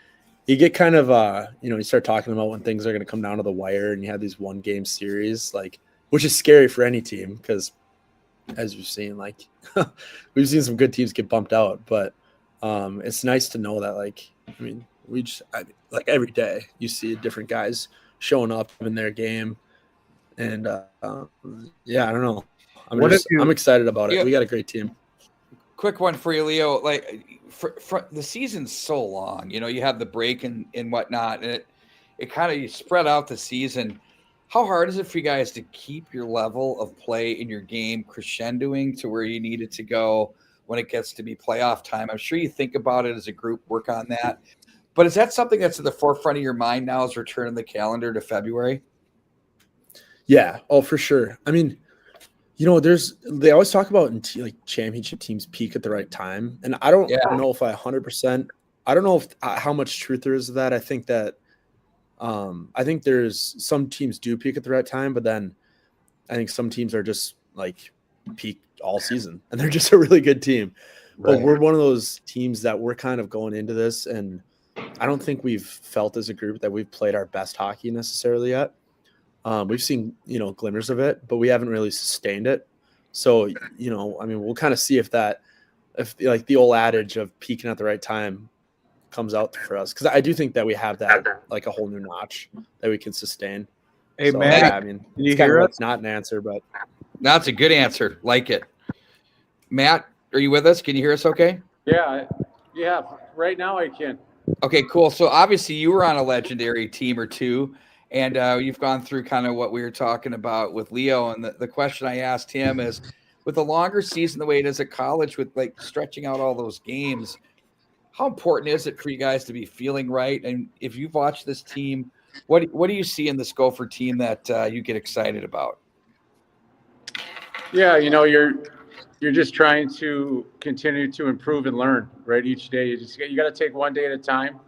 you get kind of, you start talking about when things are going to come down to the wire and you have these 1-game series, like, which is scary for any team because, as you've seen, like, we've seen some good teams get bumped out. But it's nice to know that, like, like every day you see different guys showing up in their game. And yeah, I don't know. I'm excited about it. We got a great team. Quick one for you, Leo. Like, for the season's so long, you have the break and whatnot, and it kind of, you spread out the season. How hard is it for you guys to keep your level of play in your game crescendoing to where you need it to go when it gets to be playoff time? I'm sure you think about it as a group, work on that. But is that something that's at the forefront of your mind now as we're turning the calendar to February? Yeah. Oh, for sure. They always talk about like championship teams peak at the right time. And I don't know if I 100%, I don't know how much truth there is to that. I think that, I think there's some teams do peak at the right time, but then I think some teams are just like peak all season and they're just a really good team. Right. But we're one of those teams that we're kind of going into this. And I don't think we've felt as a group that we've played our best hockey necessarily yet. We've seen, glimmers of it, but we haven't really sustained it. So, we'll kind of see if like the old adage of peaking at the right time comes out for us. Cause I do think that we have that like a whole new notch that we can sustain. Hey, so, Matt, yeah, can you hear us? Not an answer, but that's a good answer. Like it. Matt, are you with us? Can you hear us okay? Yeah. Right now I can. Okay, cool. So obviously you were on a legendary team or two. And you've gone through kind of what we were talking about with Leo. And the question I asked him is, with a longer season the way it is at college, with like stretching out all those games, how important is it for you guys to be feeling right? And if you've watched this team, what do you see in this Gopher team that you get excited about? Yeah, you're just trying to continue to improve and learn, right? Each day, you got to take one day at a time.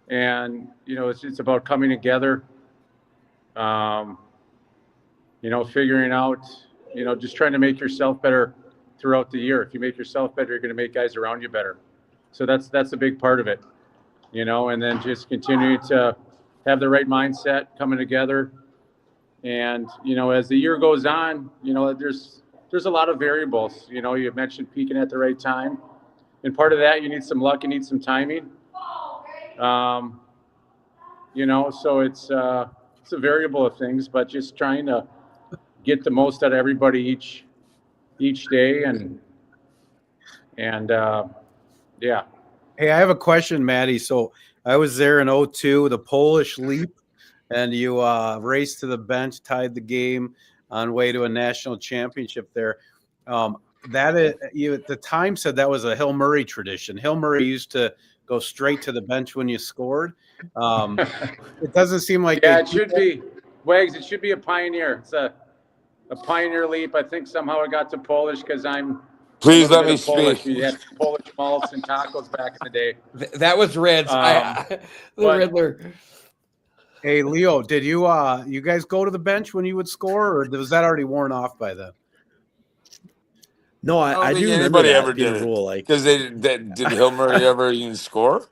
And, it's about coming together. Figuring out, just trying to make yourself better throughout the year. If you make yourself better, you're going to make guys around you better. So that's a big part of it, and then just continue to have the right mindset coming together. And, as the year goes on, there's a lot of variables. You mentioned peaking at the right time. And part of that, you need some luck, you need some timing. So it's a variable of things, but just trying to get the most out of everybody each day. And yeah. Hey, I have a question, Maddie. So I was there in 2002, the Polish leap, and you raced to the bench, tied the game on way to a national championship there. The time said that was a Hill Murray tradition. Hill Murray used to go straight to the bench when you scored. It doesn't seem like it should be. Wags, it should be a pioneer. It's a pioneer leap. I think somehow it got to Polish because I'm. Please let me Polish. speak. You had Polish malts and tacos back in the day. That was Reds. The Riddler. Hey, Leo, did you guys go to the bench when you would score, or was that already worn off by then? No, I do remember anybody that ever being did a it. rule. Like, because did Hill Murray ever even score?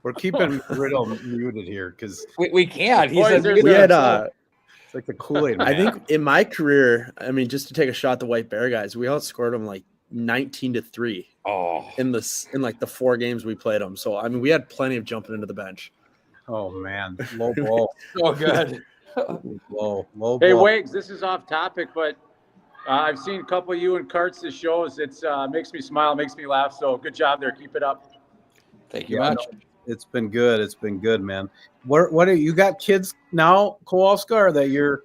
We're keeping Riddle muted here because we can't. He's Boys, it's like the Kool-Aid. I think in my career, just to take a shot at the White Bear guys, we outscored them like 19-3 Oh, in like the 4 games we played them. So I mean, we had plenty of jumping into the bench. Oh man, low blow, so good. low Hey, blow. Wags, this is off topic, but I've seen a couple of you in Karts' shows. It's makes me smile, makes me laugh. So good job there. Keep it up. Thank you Yeah, much. It's been good. It's been good, man. What are you got kids now, Kowalska, or that you're?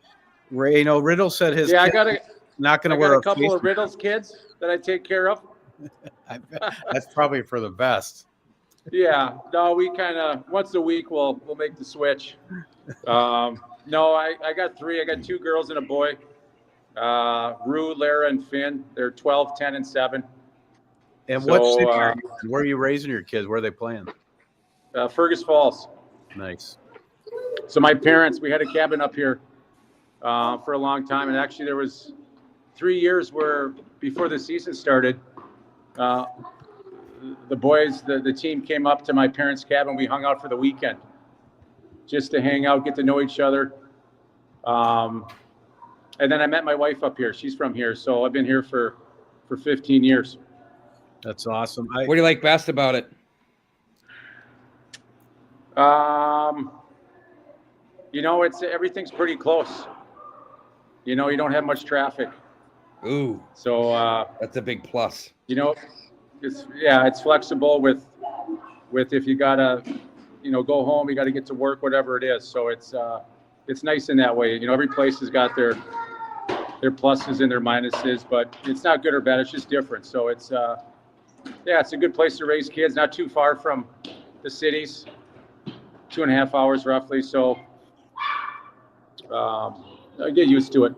Riddle said his Yeah, kid not going to I wear got a a couple face of Riddle's kids that I take care of. That's probably for the best. Yeah, no, we kind of once a week we'll make the switch. No, I got 3. I got 2 girls and a boy. Rue, Lara, and Finn. They're 12, 10, and 7. And So, what city are you in? Where are you raising your kids? Where are they playing? Fergus Falls. Nice. So my parents, we had a cabin up here for a long time, and actually there was 3 years where before the season started, the boys, the team came up to my parents' cabin. We hung out for the weekend just to hang out, get to know each other. And then I met my wife up here. She's from here, so I've been here for 15 years. That's awesome. What do you like best about it? Everything's pretty close. You don't have much traffic. Ooh, So, that's a big plus. it's flexible with if you gotta, go home, you gotta get to work, whatever it is. So it's nice in that way. Every place has got their pluses and their minuses, but it's not good or bad. It's just different. So it's a good place to raise kids. Not too far from the cities, 2.5 hours roughly. So I get used to it.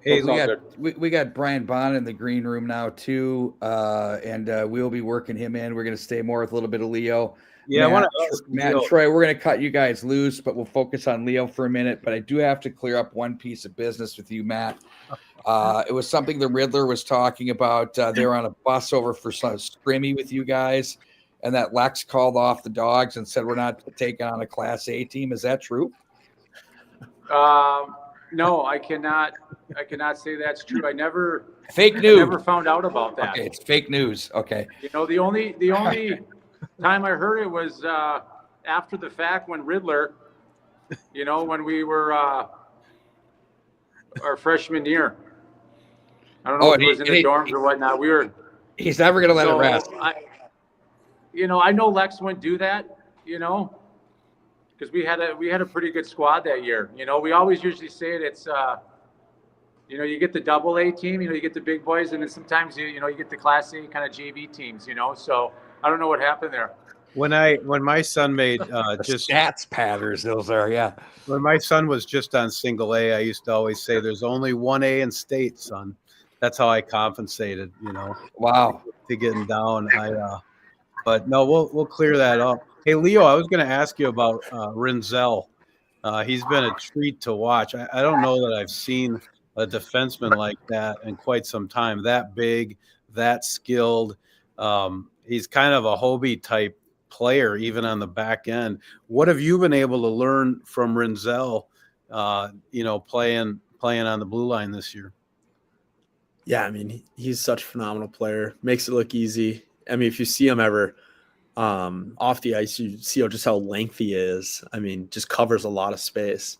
Hey, we got Brian Bonin in the green room now too, and we'll be working him in. We're going to stay more with a little bit of Leo. Yeah, I want to ask Matt and Troy, we're going to cut you guys loose, but we'll focus on Leo for a minute. But I do have to clear up one piece of business with you, Matt. It was something the Riddler was talking about. They were on a bus over for some scrimmy with you guys, and that Lex called off the dogs and said we're not taking on a Class A team. Is that true? No, I cannot say that's true. Fake news. I never found out about that. Okay, it's fake news. Okay. The only time I heard it was after the fact when Riddler, when we were our freshman year. I don't know if it was in the dorms or whatnot. He's never going to let it rest. I know Lex wouldn't do that, because we had a pretty good squad that year. We always usually say it. It's you get the double A team, you get the big boys, and then sometimes you get the Class A kind of JV teams. So I don't know what happened there. When my son made just stats patterns, those are, yeah. When my son was just on single A, I used to always say there's only 1A in state, son. That's how I compensated, Wow. to getting down. But no, we'll clear that up. Hey, Leo, I was going to ask you about Rinzel. He's been a treat to watch. I don't know that I've seen a defenseman like that in quite some time. That big, that skilled. He's kind of a Hobie type player, even on the back end. What have you been able to learn from Rinzel, playing on the blue line this year? Yeah, I mean, he's such a phenomenal player. Makes it look easy. I mean, if you see him ever off the ice, you see just how lengthy he is. I mean, just covers a lot of space.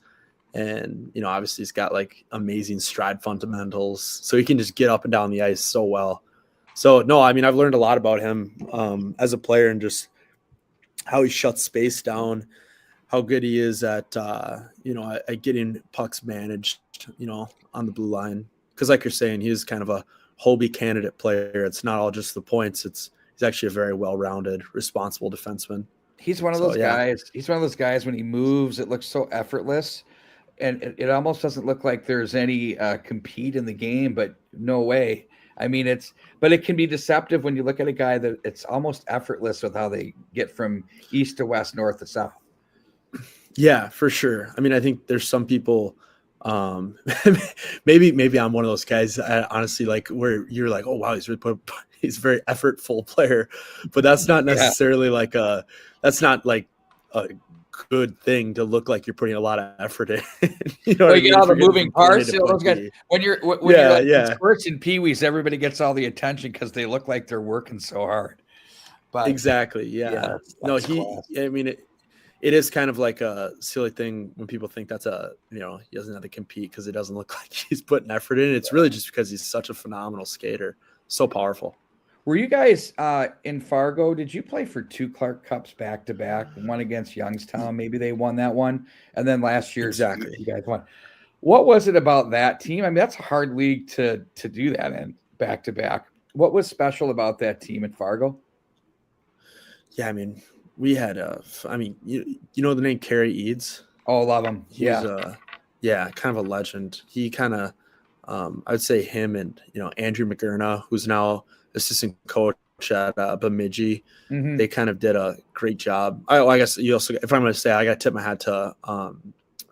And, obviously he's got like amazing stride fundamentals. So he can just get up and down the ice so well. So, no, I mean, I've learned a lot about him as a player and just how he shuts space down, how good he is at, at getting pucks managed, on the blue line. Because like you're saying, he is kind of a Hobie candidate player. It's not all just the points. He's actually a very well-rounded, responsible defenseman. He's one of those guys. He's one of those guys when he moves, it looks so effortless. And it almost doesn't look like there's any compete in the game, but no way. I mean, but it can be deceptive when you look at a guy that it's almost effortless with how they get from east to west, north to south. Yeah, for sure. I mean, I think there's some people, maybe I'm one of those guys, honestly, like where you're like, oh wow, he's a very effortful player, but that's not necessarily that's not like a good thing to look like you're putting a lot of effort in. You know, Well, what I you mean? get all If the you're gonna moving be putting parts. it You know, those guys, PE. when you're Yeah, like yeah. in sports and peewees, everybody gets all the attention because they look like they're working so hard. But Exactly. Yeah. that's He. class. I mean, it is kind of like a silly thing when people think that's he doesn't have to compete because it doesn't look like he's putting effort in. It's really just because he's such a phenomenal skater, so powerful. Were you guys in Fargo? Did you play for 2 Clark Cups back to back? One against Youngstown, maybe they won that one, and then last year Exactly. you guys won. What was it about that team? I mean, that's a hard league to do that in back to back. What was special about that team at Fargo? Yeah, I mean, we had you know the name Kerry Eads? Oh, love him. He's kind of a legend. He kind of I would say him and Andrew McGurna, who's now assistant coach at Bemidji. Mhm. They kind of did a great job. I guess you also, if I'm going to say, I got to tip my hat to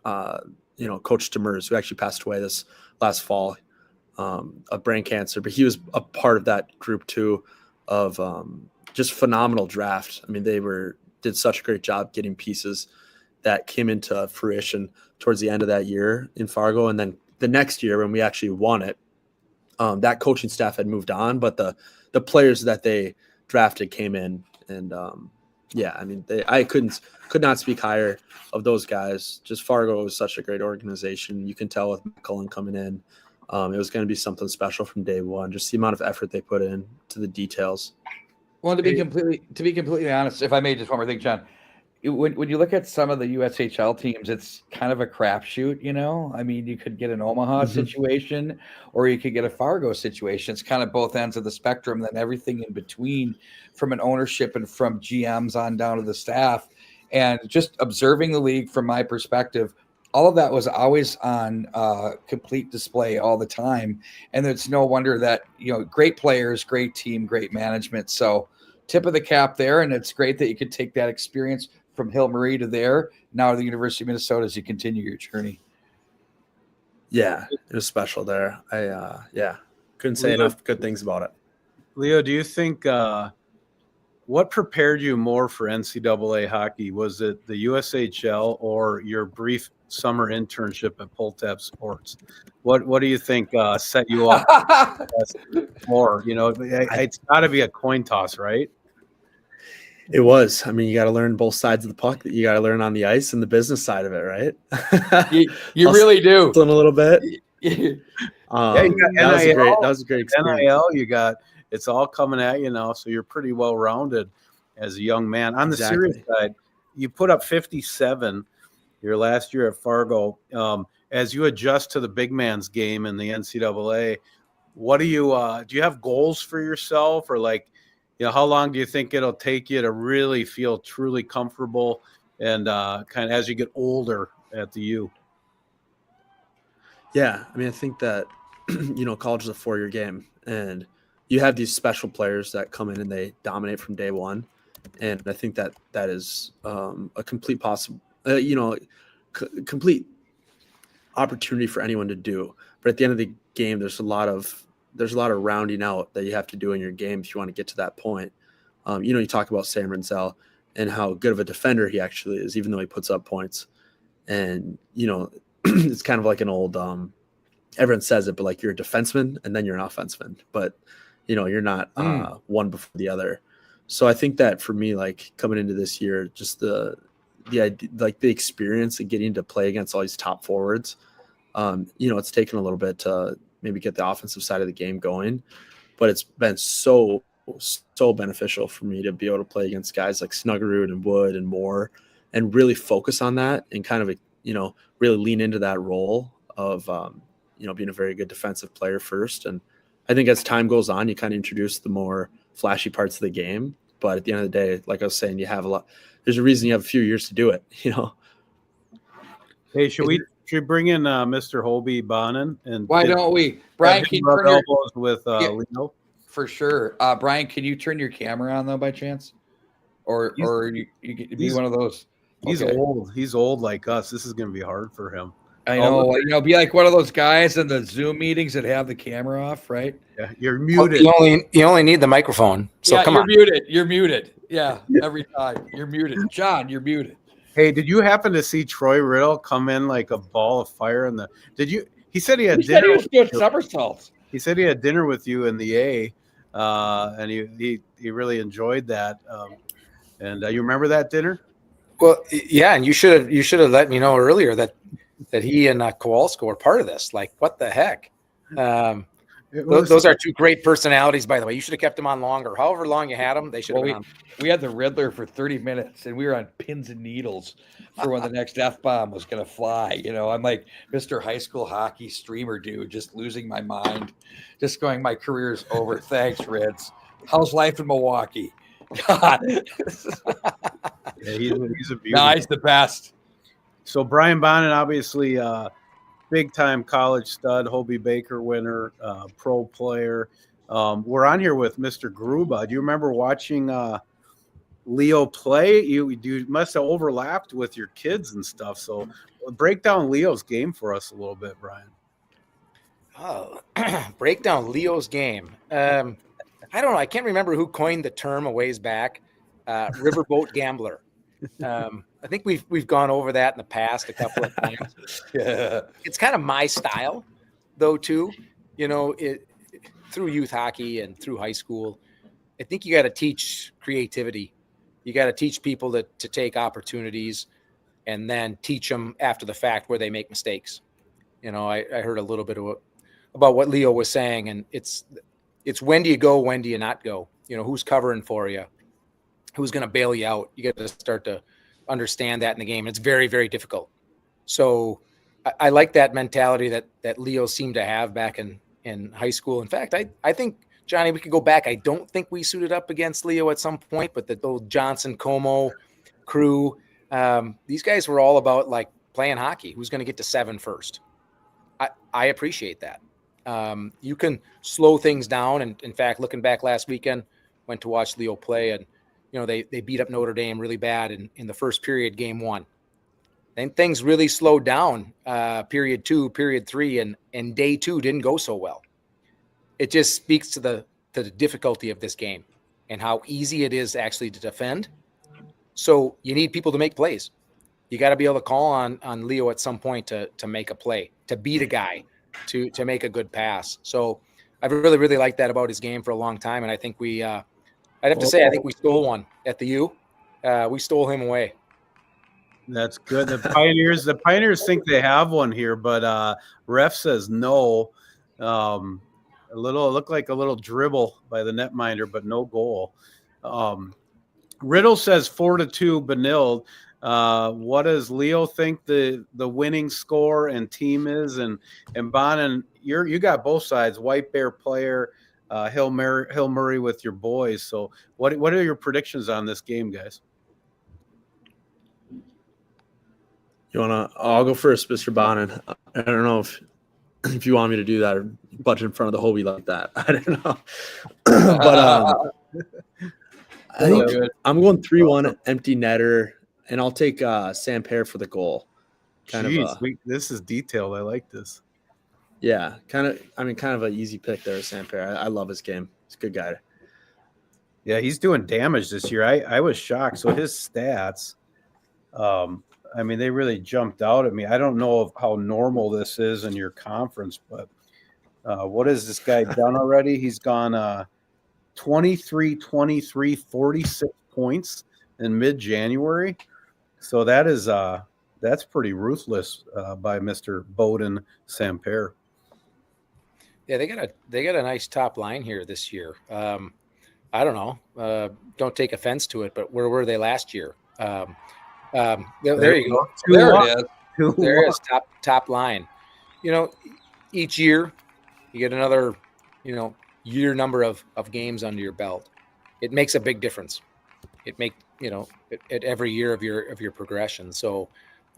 Coach Demers, who actually passed away this last fall of brain cancer, but he was a part of that group too of just phenomenal draft. I mean, they did such a great job getting pieces that came into fruition towards the end of that year in Fargo. And then the next year when we actually won it, that coaching staff had moved on, but the players that they drafted came in, and I mean, I could not speak higher of those guys. Just Fargo was such a great organization. You can tell with McCullen coming in, it was going to be something special from day one. Just the amount of effort they put in to the details. Well, to be completely honest, if I may, just one more thing, John. When you look at some of the USHL teams, it's kind of a crapshoot, I mean, you could get an Omaha situation or you could get a Fargo situation. It's kind of both ends of the spectrum, then everything in between from an ownership and from GMs on down to the staff. And just observing the league from my perspective, all of that was always on complete display all the time. And it's no wonder that, great players, great team, great management. So tip of the cap there. And it's great that you could take that experience from Hill Marie to there, now to the University of Minnesota as you continue your journey. Yeah, it was special there. I couldn't say enough good things about it. Leo, do you think what prepared you more for NCAA hockey? Was it the USHL or your brief summer internship at Pulltab Sports? What do you think set you up more? It's got to be a coin toss, right? It was. I mean, you got to learn both sides of the puck. You got to learn on the ice and the business side of it, right? You really do. A little bit. You got that was a great experience. NIL, you got it's all coming at you now, so you're pretty well rounded as a young man. On the serious side, you put up 57 your last year at Fargo. As you adjust to the big man's game in the NCAA, what do you have goals for yourself, or how long do you think it'll take you to really feel truly comfortable and kind of as you get older at the U? Yeah, I mean, I think that college is a 4-year game, and you have these special players that come in and they dominate from day one, and I think that is a complete complete opportunity for anyone to do. But at the end of the game, there's a lot of rounding out that you have to do in your game if you want to get to that point. You talk about Sam Renzel and how good of a defender he actually is, even though he puts up points. And, it's kind of like an old, everyone says it, but you're a defenseman and then you're an offenseman, but you're not one before the other. So I think that for me, coming into this year, just the experience of getting to play against all these top forwards, it's taken a little bit to maybe get the offensive side of the game going, but it's been so beneficial for me to be able to play against guys like Snuggerud and Wood and Moore and really focus on that and kind of, really lean into that role of, being a very good defensive player first. And I think as time goes on, you kind of introduce the more flashy parts of the game. But at the end of the day, like I was saying, you have there's a reason you have a few years to do it, Hey, should we bring in Mr. Hobie Bonin? And why don't we? Brian, can you turn elbows with Leo? For sure. Brian, can you turn your camera on though by chance? Or you get to be one of those? He's old. He's old like us. This is going to be hard for him. I know. Be like one of those guys in the Zoom meetings that have the camera off, right? Yeah, you're muted. You only need the microphone. So come on. You're muted. Yeah, every time. You're muted. John, you're muted. Hey, did you happen to see Troy Riddle come in like a ball of fire in the? Did you? He said he had He said dinner. he was doing somersaults. He said he had dinner with you in the A, and he really enjoyed that. And you remember that dinner? Well, yeah, and you should have let me know earlier that he and Kowalska were part of this. Like, what the heck? Those are two great personalities, by the way. You should have kept them on longer. However long you had them, they should have been on. We had the Riddler for 30 minutes, and we were on pins and needles for when the next F-bomb was going to fly. I'm like Mr. High School Hockey streamer dude, just losing my mind, just going, my career's over. Thanks, Rids. How's life in Milwaukee? God. Yeah, he's a beauty. No, he's the best. So Brian Bonin, obviously big-time college stud, Hobie Baker winner, pro player. We're on here with Mr. Gruba. Do you remember watching Leo play? You must have overlapped with your kids and stuff. So break down Leo's game for us a little bit, Brian. Oh, break down Leo's game. I don't know. I can't remember who coined the term a ways back. Riverboat gambler. I think we've gone over that in the past a couple of times. Yeah. It's kind of my style, though, too. Through youth hockey and through high school, I think you got to teach creativity. You got to teach people to take opportunities, and then teach them after the fact where they make mistakes. I heard a little bit about what Leo was saying, and it's when do you go, when do you not go? Who's covering for you? Who's going to bail you out? You got to start to understand that in the game. It's very, very difficult. So I like that mentality that Leo seemed to have back in high school. In fact, I think, Johnny, we could go back. I don't think we suited up against Leo at some point, but the old Johnson Como crew, these guys were all about like playing hockey. Who's going to get to 7 first? I appreciate that. You can slow things down. And in fact, looking back last weekend, went to watch Leo play, and they beat up Notre Dame really bad in the first period, game 1. Then things really slowed down, period 2, period 3, and day 2 didn't go so well. It just speaks to the difficulty of this game and how easy it is actually to defend. So you need people to make plays. You got to be able to call on Leo at some point to make a play, to beat a guy, to make a good pass. So I've really, really liked that about his game for a long time, and I think I'd have to say, I think we stole one at the U. We stole him away. That's good. The Pioneers think they have one here, but ref says no. It looked like a little dribble by the netminder, but no goal. Riddle says 4-2 Benilde. What does Leo think the winning score and team is? And Bonin, you got both sides. White Bear player, Hill Murray with your boys. So what are your predictions on this game, guys? I'll go first, Mr. Bonin. I don't know if you want me to do that or budge in front of the Hobie like that. I don't know. But I think I'm going 3-1 empty netter, and I'll take Sam Pear for the goal. This is detailed. I like this. Yeah, kind of an easy pick there, Sam Pear. I love his game. He's a good guy. Yeah, he's doing damage this year. I was shocked. So his stats, they really jumped out at me. I don't know of how normal this is in your conference, but what has this guy done already? He's gone 23, 46 points in mid-January. So that's pretty ruthless by Mr. Bowden Samper. Yeah, they got a nice top line here this year. I don't know. Don't take offense to it, but where were they last year? There you go. There it is. There is top line. Each year you get another, year number of games under your belt. It makes a big difference. It make at every year of your progression. So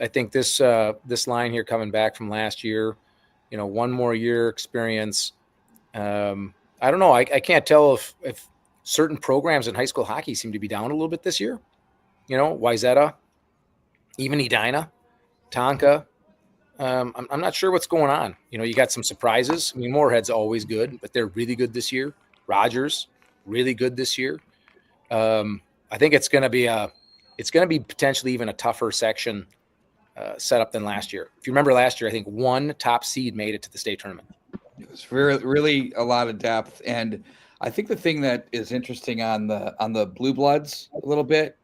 I think this line here coming back from last year, one more year experience. I don't know. I can't tell if certain programs in high school hockey seem to be down a little bit this year. Wayzata, even Edina, Tonka. I'm not sure what's going on. You got some surprises. Moorhead's always good, but they're really good this year. Rogers, really good this year. I think it's going to be a it's going to be potentially even a tougher section setup than last year. If you remember last year, I think one top seed made it to the state tournament. It was really a lot of depth, and I think the thing that is interesting on the Blue Bloods a little bit,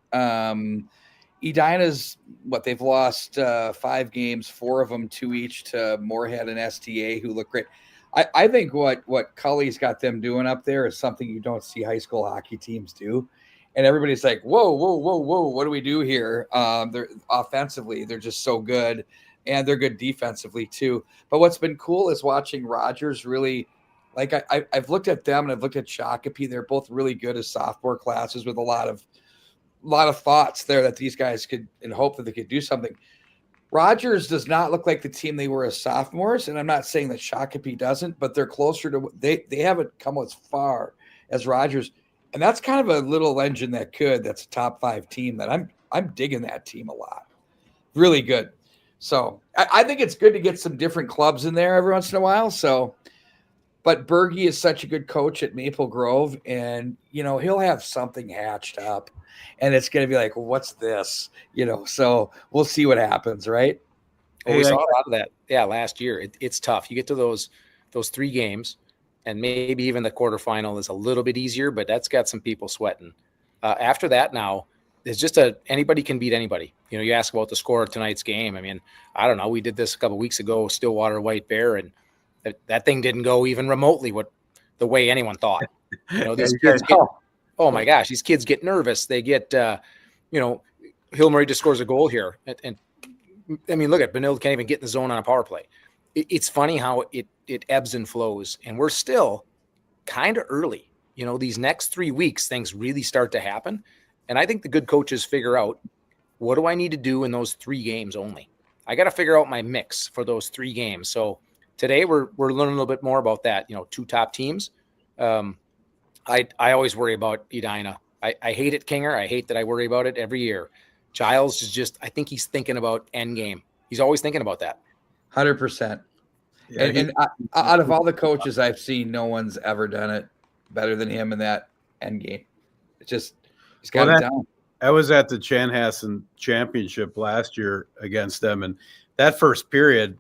Edina's they've lost 5 games, 4 of them, 2 each to Moorhead and STA, who look great. I think what Cully's got them doing up there is something you don't see high school hockey teams do. And everybody's like, whoa, what do we do here? They're offensively, they're just so good, and they're good defensively too. But what's been cool is watching Rogers really, like I've looked at them and I've looked at Shakopee. They're both really good as sophomore classes with a lot of thoughts there that these guys could, and hope that they could do something. Rogers does not look like the team they were as sophomores, and I'm not saying that Shakopee doesn't, but they're closer to they haven't come as far as Rogers. And that's kind of a little engine that's a top 5 team that I'm digging that team a lot. Really good. So I think it's good to get some different clubs in there every once in a while. So, but Berge is such a good coach at Maple Grove, and, he'll have something hatched up, and it's going to be like, well, what's this? So we'll see what happens. Right. Well, we saw a lot of that. Yeah. Last year, it's tough. You get to those 3 games, and maybe even the quarterfinal is a little bit easier, but that's got some people sweating. After that, now it's just anybody can beat anybody. You ask about the score of tonight's game. I mean, I don't know. We did this a couple of weeks ago, Stillwater White Bear, and that thing didn't go even remotely the way anyone thought. These kids oh my gosh, these kids get nervous. They get, Hill-Murray just scores a goal here. And I mean, look at Benilde can't even get in the zone on a power play. It's funny how it ebbs and flows, and we're still kind of early. These next 3 weeks, things really start to happen. And I think the good coaches figure out, what do I need to do in those 3 games only? I got to figure out my mix for those 3 games. So today we're learning a little bit more about that. 2 top teams. I always worry about Edina. I hate it, Kinger. I hate that I worry about it every year. Giles is just, I think he's thinking about end game. He's always thinking about that. 100%. Yeah, and out of all the coaches I've seen, no one's ever done it better than him in that end game. It's just, he's got it down. I was at the Chanhassen championship last year against them, and that first period,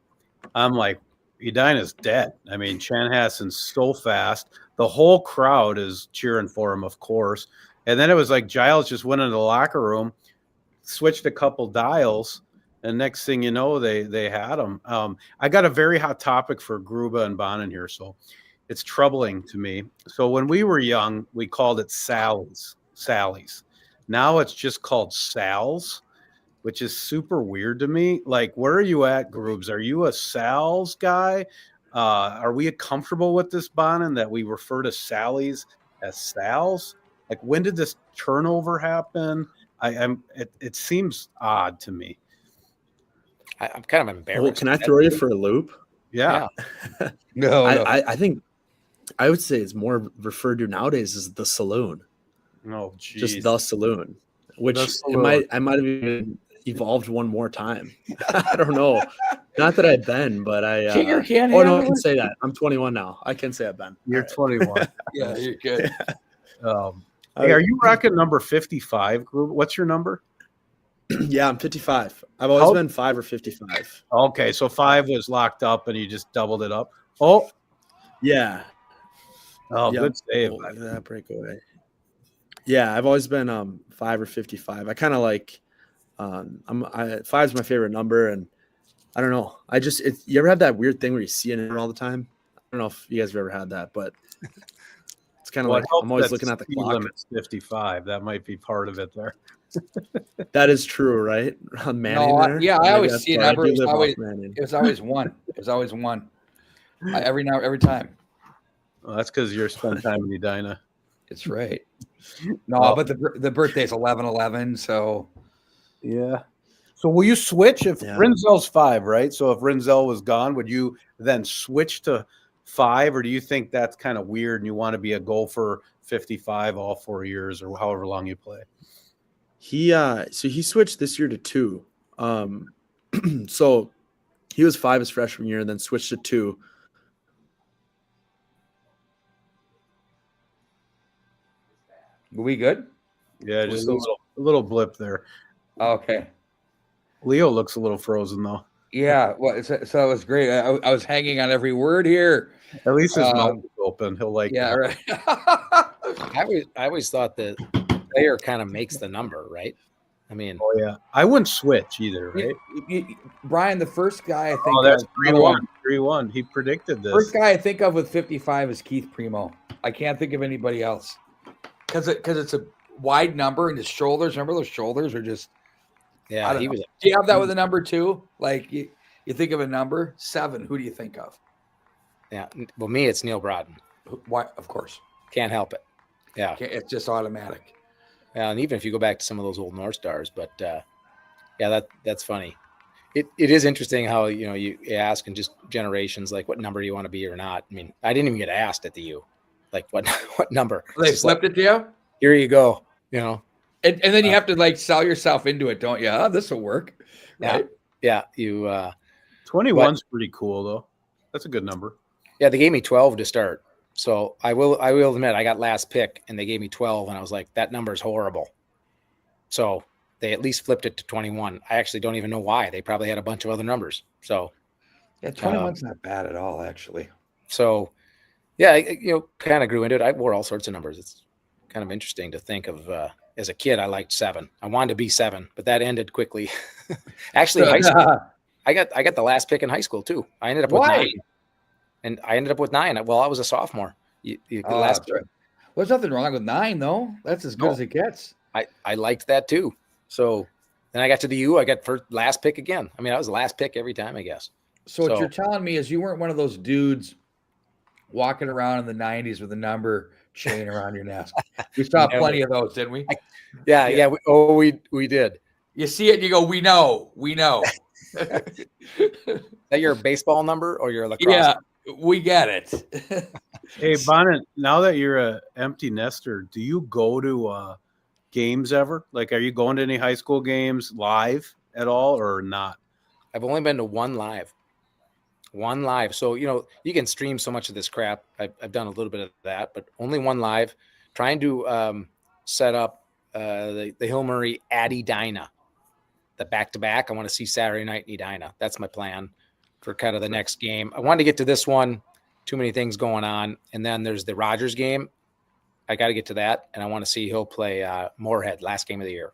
I'm like, Edina's dead. I mean, Chanhassen's so fast. The whole crowd is cheering for him, of course. And then it was like Giles just went into the locker room, switched a couple dials, and next thing you know, they had him. I got a very hot topic for Gruba and Bonin here, so it's troubling to me. So when we were young, we called it Sally's. Now it's just called Sal's, which is super weird to me. Like, where are you at, Grubes? Are you a Sal's guy? Are we comfortable with this, Bonin, that we refer to Sally's as Sal's? Like, when did this turnover happen? It seems odd to me. I'm kind of embarrassed. Well, can I throw you for a loop? Yeah. No. I think I would say it's more referred to nowadays as the saloon. Oh, geez. Just the saloon, which I might have even evolved one more time. I don't know. Not that I've been, but I. Kinger can't no, I handle can it. say that. I'm 21 now. I can say I've been. You're 21. Yeah, you're good. Hey, are you rocking number 55, Grub? What's your number? Yeah, I'm 55. I've always been 5 or 55. Okay, so 5 was locked up and you just doubled it up. Oh, yeah. Oh, Yep. good save. Oh, look at that breakaway. Yeah, I've always been 5 or 55. I kind of like 5 is my favorite number, and I don't know. You ever have that weird thing where you see a number all the time? I don't know if you guys have ever had that, but it's kind of like I'm always looking at the clock. Limit's 55. That might be part of it there. That is true, right? Manning there? I always see a number. It was always one. It was always one. Every time. Well, that's because you're spending time in Edina. It's right. No, but the birthday's 11/11, so yeah. So will you switch if Rinzel's 5, right? So if Rinzel was gone, would you then switch to 5, or do you think that's kind of weird and you want to be a Gopher 55 all 4 years or however long you play? So he switched this year to 2. So he was 5 his freshman year and then switched to 2. Were we good? Yeah, just a little blip there. Okay. Leo looks a little frozen though. Yeah. Well, so it was great. I was hanging on every word here. At least his mouth is open. He'll like Yeah. that. Right. I always thought the player kind of makes the number, right? I mean, Oh yeah, I wouldn't switch either, right? Brian, the first guy I think Oh, that's of, 3-1. 3-1. He predicted this. first guy I think of with 55 is Keith Primo. I can't think of anybody else because it's a wide number and his shoulders. Remember those shoulders are just. yeah, he know. was. Do you have that with a number 2? Like you think of a number 7. Who do you think of? Yeah, well, me, it's Neil Broughton. Why? Of course, Can't help it. Yeah, it's just automatic. and even if you go back to some of those old North Stars, but yeah, that's funny. It is interesting how you ask in just generations like what number you want to be or not. I mean, I didn't even get asked at the U, like what number. They flipped it to you. Here you go. And then you have to like sell yourself into it, don't you? Oh, this will work. Right? Yeah. You 21's pretty cool though. That's a good number. Yeah, they gave me 12 to start. So I will admit I got last pick and they gave me 12 and I was like, that number is horrible. So they at least flipped it to 21. I actually don't even know why. They probably had a bunch of other numbers. So yeah, 21's not bad at all, actually. So yeah, kind of grew into it. I wore all sorts of numbers. It's kind of interesting to think of. As a kid, I liked 7. I wanted to be 7, but that ended quickly. Actually, in high school, I got the last pick in high school too. I ended up with 9. And I ended up with 9. Well, I was a sophomore. Last pick. There's nothing wrong with 9, though. That's as good as it gets. I liked that too. So then I got to the U. I got last pick again. I mean, I was the last pick every time, I guess. So what you're telling me is you weren't one of those dudes walking around in the 90s with a number chain around your neck. We saw plenty of those, didn't we? Yeah. We did. You see it and you go, we know. Is that your baseball number or your lacrosse? Yeah, we get it. Hey, Bonin, now that you're a empty nester, do you go to games ever? Like, are you going to any high school games live at all or not? I've only been to one live. So, you can stream so much of this crap. I've done a little bit of that, but only one live. Trying to set up the Hill Murray at Edina, the back-to-back. I want to see Saturday night in Edina. That's my plan for kind of the next game. I wanted to get to this one. Too many things going on. And then there's the Rogers game. I got to get to that. And I want to see Hill play Moorhead, last game of the year.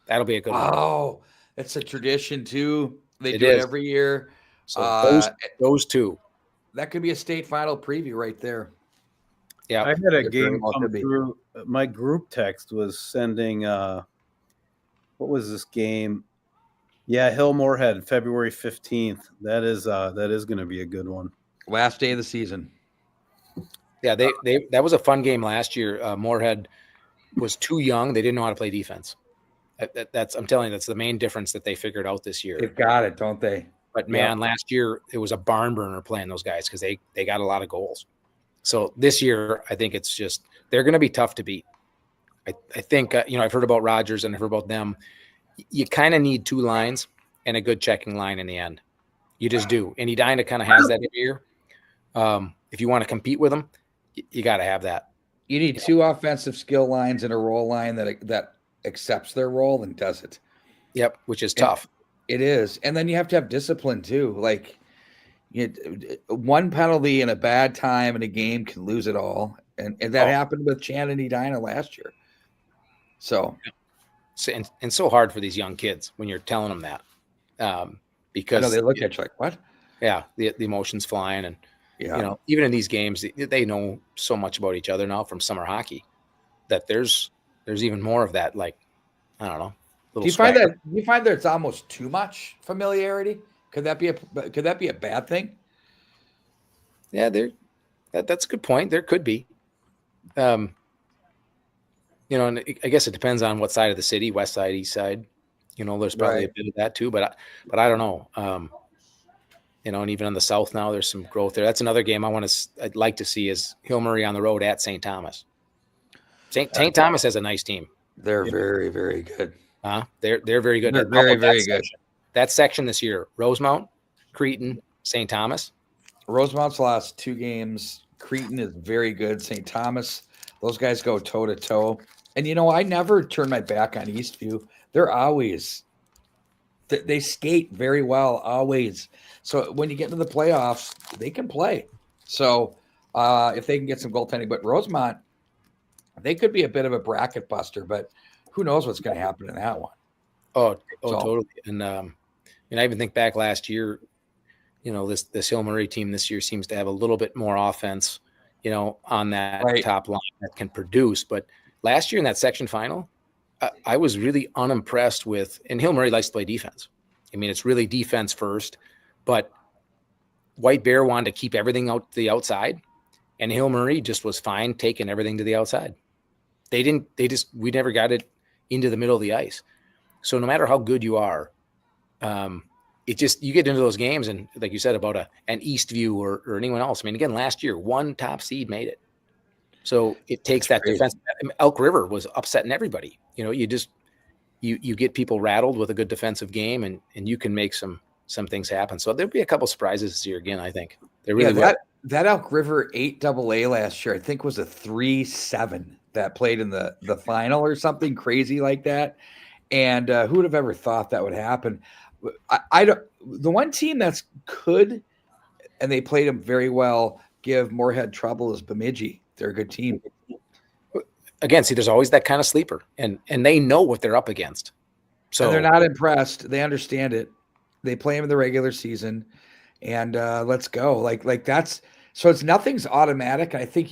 That'll be a good one. Oh, it's a tradition, too. They do it every year. So those two. That could be a state final preview right there. Yeah. I had a game come through. My group text was sending what was this game? Yeah, Hill Moorhead, February 15th. That is going to be a good one. Last day of the season. Yeah, that was a fun game last year. Moorhead was too young. They didn't know how to play defense. I'm telling you, that's the main difference that they figured out this year. They've got it, don't they? But man, last year it was a barn burner playing those guys because they got a lot of goals. So this year, I think it's just they're going to be tough to beat. I think I've heard about Rogers and I've heard about them. You kind of need 2 lines and a good checking line in the end. You just do. And Edina kind of has that every year. If you want to compete with them, you got to have that. You need 2 offensive skill lines and a role line that accepts their role and does it. Yep, which is tough. It is. And then you have to have discipline too. Like one penalty in a bad time in a game can lose it all. And that happened with Chan and Edina last year. So. And so hard for these young kids when you're telling them that. Because they look at you like, what? Yeah. The emotions flying. And, even in these games, they know so much about each other now from summer hockey that there's even more of that. Like, I don't know. Do you find that it's almost too much familiarity? Could that be a bad thing? Yeah, that's a good point. There could be. And I guess it depends on what side of the city, west side, east side. There's probably a bit of that too, but I don't know. And even on the south now, there's some growth there. That's another game I'd like to see is Hill Murray on the road at St. Thomas. St. Thomas has a nice team. They're very, very good. They're very good. They're very, very good. That section this year: Rosemount, Cretin, St. Thomas. Rosemount's lost 2 games. Cretin is very good. St. Thomas, those guys go toe to toe. And I never turn my back on Eastview. They're always they skate very well, always. So when you get into the playoffs, they can play. So if they can get some goaltending, but Rosemont, they could be a bit of a bracket buster, but who knows what's going to happen in that one. Totally. And I even think back last year, this Hill Murray team this year seems to have a little bit more offense, on that top line that can produce. But last year in that section final, I was really unimpressed with, and Hill Murray likes to play defense. I mean, it's really defense first, but White Bear wanted to keep everything out the outside, and Hill Murray just was fine taking everything to the outside. We never got it into the middle of the ice. So no matter how good you are, you get into those games, and like you said about an Eastview or anyone else. I mean, again, last year, one top seed made it. So it takes that defense. Elk River was upsetting everybody. You get people rattled with a good defensive game, and you can make some things happen. So there'll be a couple surprises this year again, I think. They really that Elk River 8AA last year, I think, was a 3-7 that played in the final or something crazy like that. And who would have ever thought that would happen? I don't. The one team that's could, and they played them very well, give Moorhead trouble is Bemidji. They're a good team. Again, see, there's always that kind of sleeper, and they know what they're up against. So and they're not impressed. They understand it. They play them in the regular season, and let's go. Like that's so. Nothing's automatic. I think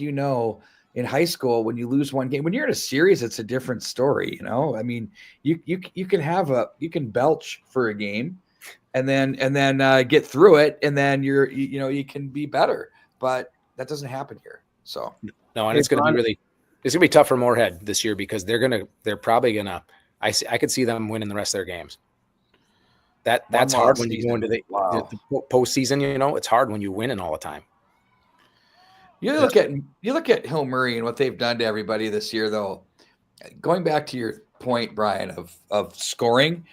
in high school when you lose one game, when you're in a series, it's a different story. I mean, you can belch for a game, and then get through it, and then you can be better. But that doesn't happen here. So no, and it's going to be tough for Moorhead this year because they're probably gonna. I could see them winning the rest of their games. That's hard when you go into the postseason. It's hard when you're winning all the time. You look at Hill Murray and what they've done to everybody this year, though. Going back to your point, Brian, of scoring,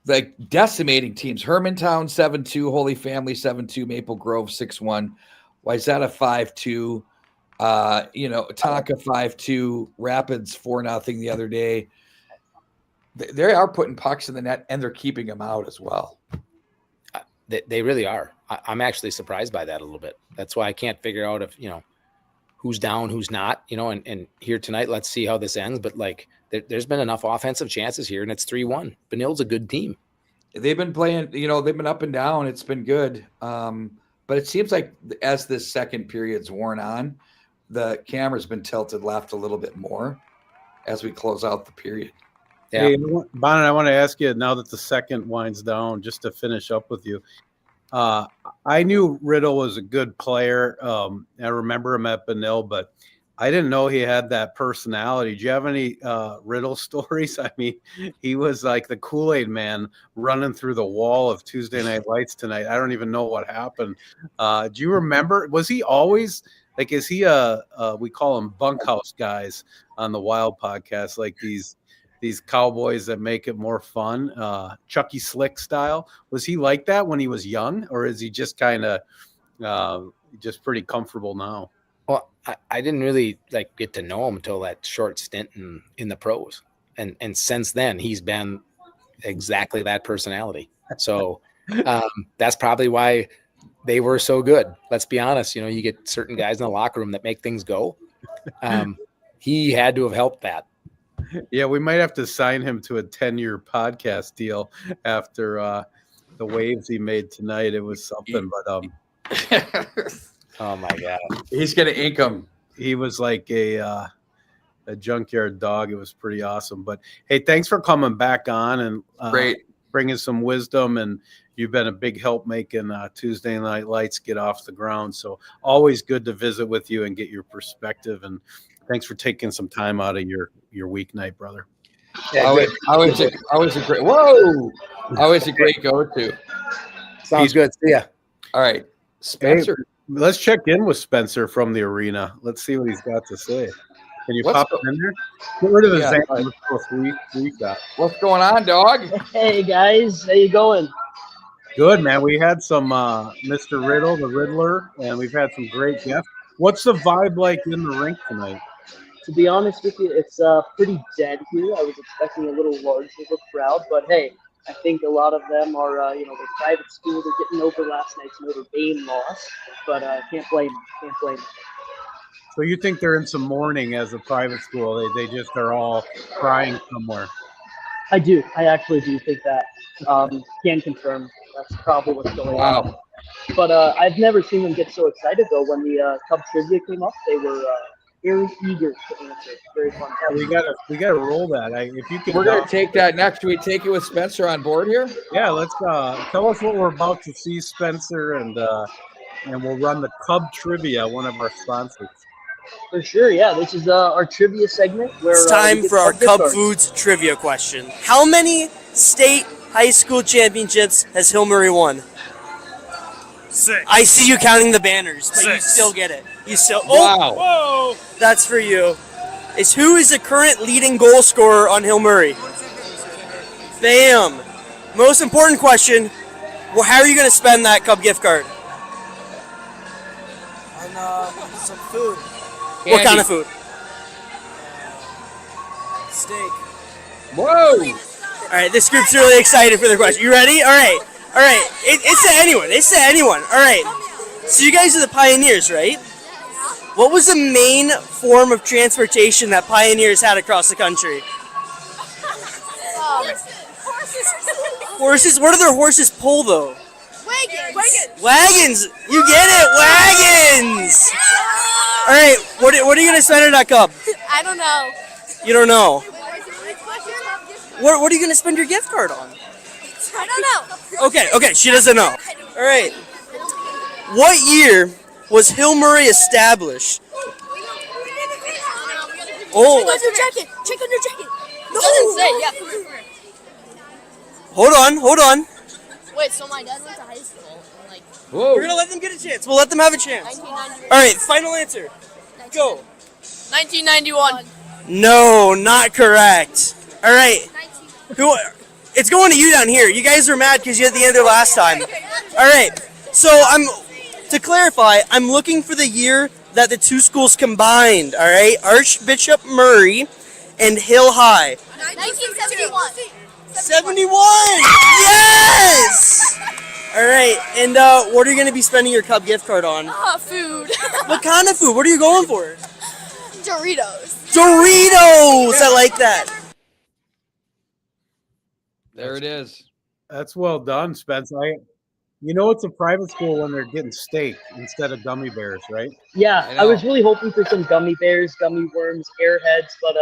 like decimating teams. Hermantown 7-2, Holy Family 7-2, Maple Grove 6-1, Wayzata 5-2, Tonka 5-2, Rapids 4-0 the other day. They are putting pucks in the net, and they're keeping them out as well. They really are. I'm actually surprised by that a little bit. That's why I can't figure out if who's down, who's not, and here tonight, let's see how this ends. But there's been enough offensive chances here, and it's 3-1. Benilde's a good team. They've been playing, they've been up and down. It's been good. But it seems like as this second period's worn on, the camera's been tilted left a little bit more as we close out the period. Yeah. Hey, Bonin, I want to ask you now that the second winds down, just to finish up with you. I knew Riddle was a good player. I remember him at Benilde, but I didn't know he had that personality. Do you have any Riddle stories? I mean, he was like the Kool-Aid man running through the wall of Tuesday Night Lights tonight. I don't even know what happened. Do you remember? Was he always like? Is he we call them bunkhouse guys on the Wild podcast, like these cowboys that make it more fun, Chucky Slick style? Was he like that when he was young, or is he just kind of just pretty comfortable now? Well, I didn't really get to know him until that short stint in the pros, and since then he's been exactly that personality. So that's probably why they were so good. Let's be honest. You get certain guys in the locker room that make things go. He had to have helped that. Yeah, we might have to sign him to a 10-year podcast deal after the waves he made tonight. It was something, but oh my God, he's gonna ink him. He was like a junkyard dog. It was pretty awesome. But hey, thanks for coming back on and great bringing some wisdom. And you've been a big help making Tuesday Night Lights get off the ground. So always good to visit with you and get your perspective. And thanks for taking some time out of your weeknight, brother. Yeah, always a great. Whoa! Always a great go-to. Sounds good. See ya. All right, Spencer. Hey, let's check in with Spencer from the arena. Let's see what he's got to say. Can you pop it in there? Get rid of the What's going on, dog? Hey guys, how you going? Good, man. We had some Mr. Riddle, the Riddler, and we've had some great guests. What's the vibe like in the rink tonight? To be honest with you, it's pretty dead here. I was expecting a little larger of a crowd, but hey, I think a lot of them are, they're private school. They're getting over last night's Notre Dame loss, but can't blame them. Can't blame them. So you think they're in some mourning as a private school? They just are all crying somewhere. I do. I actually do think that. Can confirm that's probably what's going on. But I've never seen them get so excited, though. When the Cub trivia came up, they were very eager to answer. Very fun. Yeah, we gotta roll that. If you could, We're gonna take that next. Do we take it with Spencer on board here? Yeah, let's tell us what we're about to see, Spencer, and we'll run the Cub trivia, one of our sponsors. For sure, yeah. This is our trivia segment where It's time for our Cub cards. Foods trivia question. How many state high school championships has Hill Murray won? 6. I see you counting the banners, but you 6. still get it. You still. Wow. Whoa! That's for you. Who is the current leading goal scorer on Hill Murray? Bam. Most important question: well, how are you going to spend that Cub gift card? On some food. What kind of food? Steak. Whoa! All right, this group's really excited for the question. You ready? All right. It's to anyone. It's to anyone. All right. So you guys are the pioneers, right? What was the main form of transportation that pioneers had across the country? Horses. What do their horses pull, though? Wagons. You get it. Wagons. All right. What are you gonna spend on that Cub? I don't know. You don't know. What are you gonna spend your gift card on? I don't know. Okay, she doesn't know. All right. What year was Hill Murray established? Oh. Check on your jacket. Check on your jacket. No. It doesn't say. Yeah, come here. Hold on. Wait, so my dad went to high school. And, like, Whoa! We're gonna let them get a chance. We'll let them have a chance. 1991. All right, final answer. Go. 1991. No, not correct. All right. Who? It's going to you down here. You guys were mad because you had the answer last time. All right. So to clarify, I'm looking for the year that the two schools combined. All right, Archbishop Murray and Hill High. 1971. 71. Yes. All right. And what are you going to be spending your Cub gift card on? Food. What kind of food? What are you going for? Doritos. Doritos. I like that. There it is. That's well done, Spence. It's a private school when they're getting steak instead of gummy bears, right? Yeah, I was really hoping for some gummy bears, gummy worms, airheads, but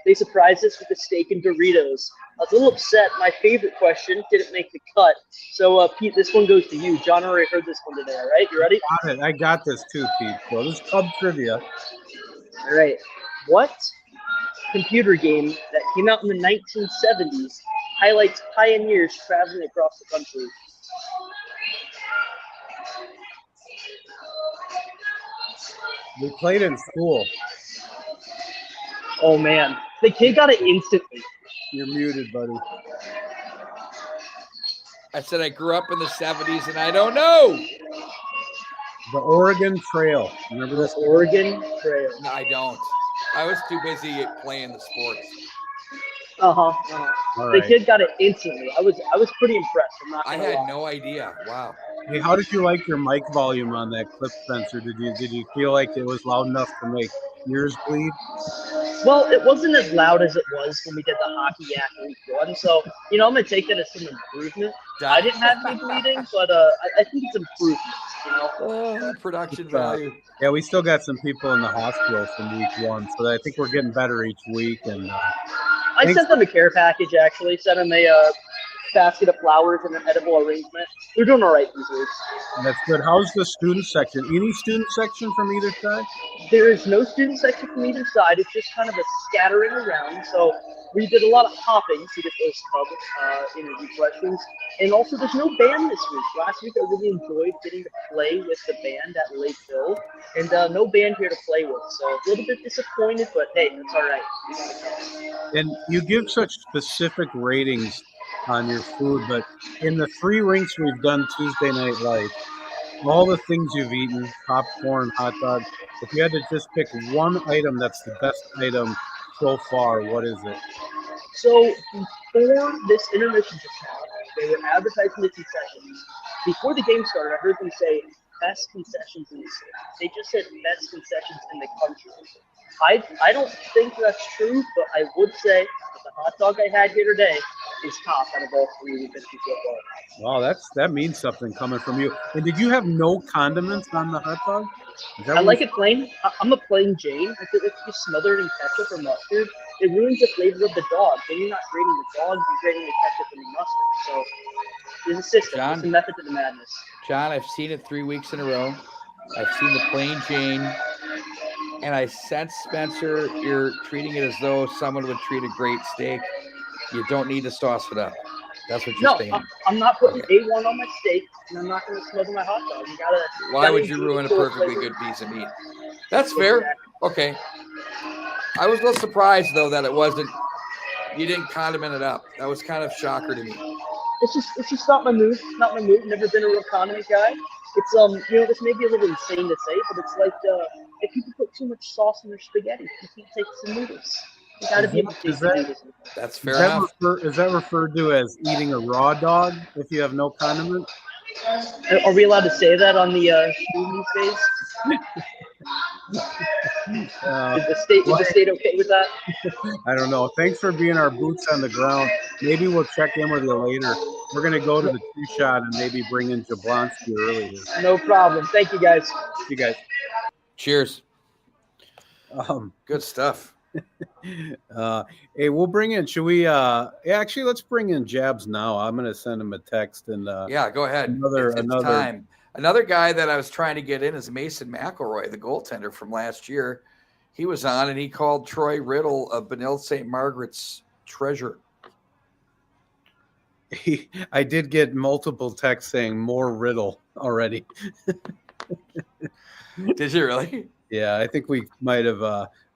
they surprised us with the steak and Doritos. I was a little upset. My favorite question didn't make the cut. So, Pete, this one goes to you. John already heard this one today, all right? You ready? Got it. I got this too, Pete. So this is Cub trivia. All right. What computer game that came out in the 1970s highlights pioneers traveling across the country? We played in school. Oh, man. The kid got it instantly. You're muted, buddy. I said I grew up in the 70s and I don't know. The Oregon Trail. Remember this? Oregon Trail. No, I don't. I was too busy playing the sports. All The right. kid got it instantly. I was pretty impressed. I'm not I gonna had lie. no idea. Wow. Hey, how did you like your mic volume on that clip, Spencer? Did you feel like it was loud enough to make ears bleed? Well, it wasn't as loud as it was when we did the Hockey Yak Week 1, so, I'm going to take that as some improvement. I didn't have any bleeding, but I think it's improvement, Production value. Yeah, we still got some people in the hospital from week 1, so I think we're getting better each week. And I sent them a care package, actually. Sent them a basket of flowers and an edible arrangement. They're doing all right these weeks. that's good. How's the student section? Any student section from either side? There is no student section from either side. It's just kind of a scattering around. So we did a lot of hopping to get those Cub interview questions. And also, there's no band this week. Last week, I really enjoyed getting to play with the band at Lake Hill. And no band here to play with. So a little bit disappointed, but hey, it's all right. And you give such specific ratings on your food, but in the 3 rinks we've done Tuesday Night Live, all the things you've eaten, popcorn, hot dog. If you had to just pick one item that's the best item so far, what is it? So before this intermission just happened, they were advertising the concessions. Before the game started, I heard them say best concessions in the city. They just said best concessions in the country. I don't think that's true, but I would say that the hot dog I had here today is top out of all three we've been to so far. Wow, that means something coming from you. And did you have no condiments on the hot dog? I like it plain. I'm a plain Jane. I feel like if you smother it in ketchup or mustard, it ruins the flavor of the dog. Then you're not grading the dog, you're grading the ketchup and the mustard. So there's a system. John? There's a method to the madness. John, I've seen it 3 weeks in a row. I've seen the plain Jane, and I sense, Spencer, you're treating it as though someone would treat a great steak. You don't need to sauce it up. That's what you're saying. I'm not putting A1 on my steak, and I'm not going to smother my hot dog. You gotta. Why would you ruin a perfectly good piece of meat? That's fair. Okay. I was a little surprised though that you didn't condiment it up. That was kind of shocker to me. It's just not my move. Not my move. Never been a real condiment guy. It's this may be a little insane to say, but it's like if people put too much sauce in their spaghetti, you can't take some noodles. You gotta be able to taste the noodles. That's fair enough. Is that referred to as eating a raw dog if you have no condiment? Are we allowed to say that on the stream these days? Is the state okay with that? I don't know. Thanks for being our boots on the ground. Maybe we'll check in with you later. We're going to go to the 2-shot and maybe bring in Jablonsky early here. No problem. Thank you, guys. You guys. Cheers. Good stuff. Hey, we'll bring in. Should we? Actually, let's bring in Jabs now. I'm going to send him a text and. Yeah, go ahead. Another time. Another guy that I was trying to get in is Mason McElroy, the goaltender from last year. He was on and he called Troy Riddle of Benilde-St.Margaret's treasure. I did get multiple texts saying more Riddle already. Did you really? Yeah, I think we might have.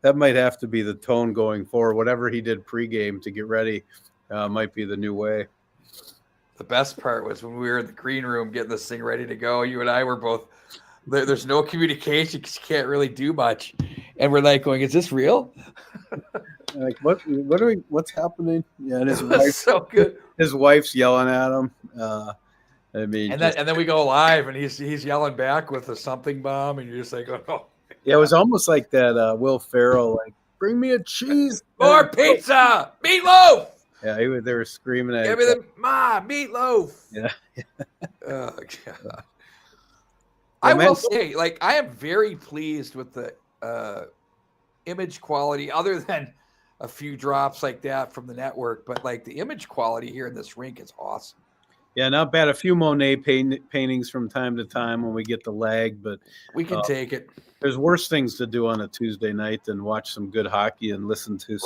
That might have to be the tone going forward. Whatever he did pregame to get ready might be the new way. The best part was when we were in the green room getting this thing ready to go. You and I were both there's no communication because you can't really do much, and we're like going, "Is this real?" Like what's happening? Yeah, and his wife, so good. His wife's yelling at him. I mean, and then we go live, and he's yelling back with a something bomb, and you're just like, "Oh." Yeah, it was almost like that Will Ferrell, like, "Bring me a cheese, more pizza, meatloaf." Yeah, they were screaming at Give me the meatloaf. Yeah. Oh God. I will say, like, I am very pleased with the image quality, other than a few drops like that from the network. But like the image quality here in this rink is awesome. Yeah, not bad. A few Monet paintings from time to time when we get the lag, but we can take it. There's worse things to do on a Tuesday night than watch some good hockey and listen to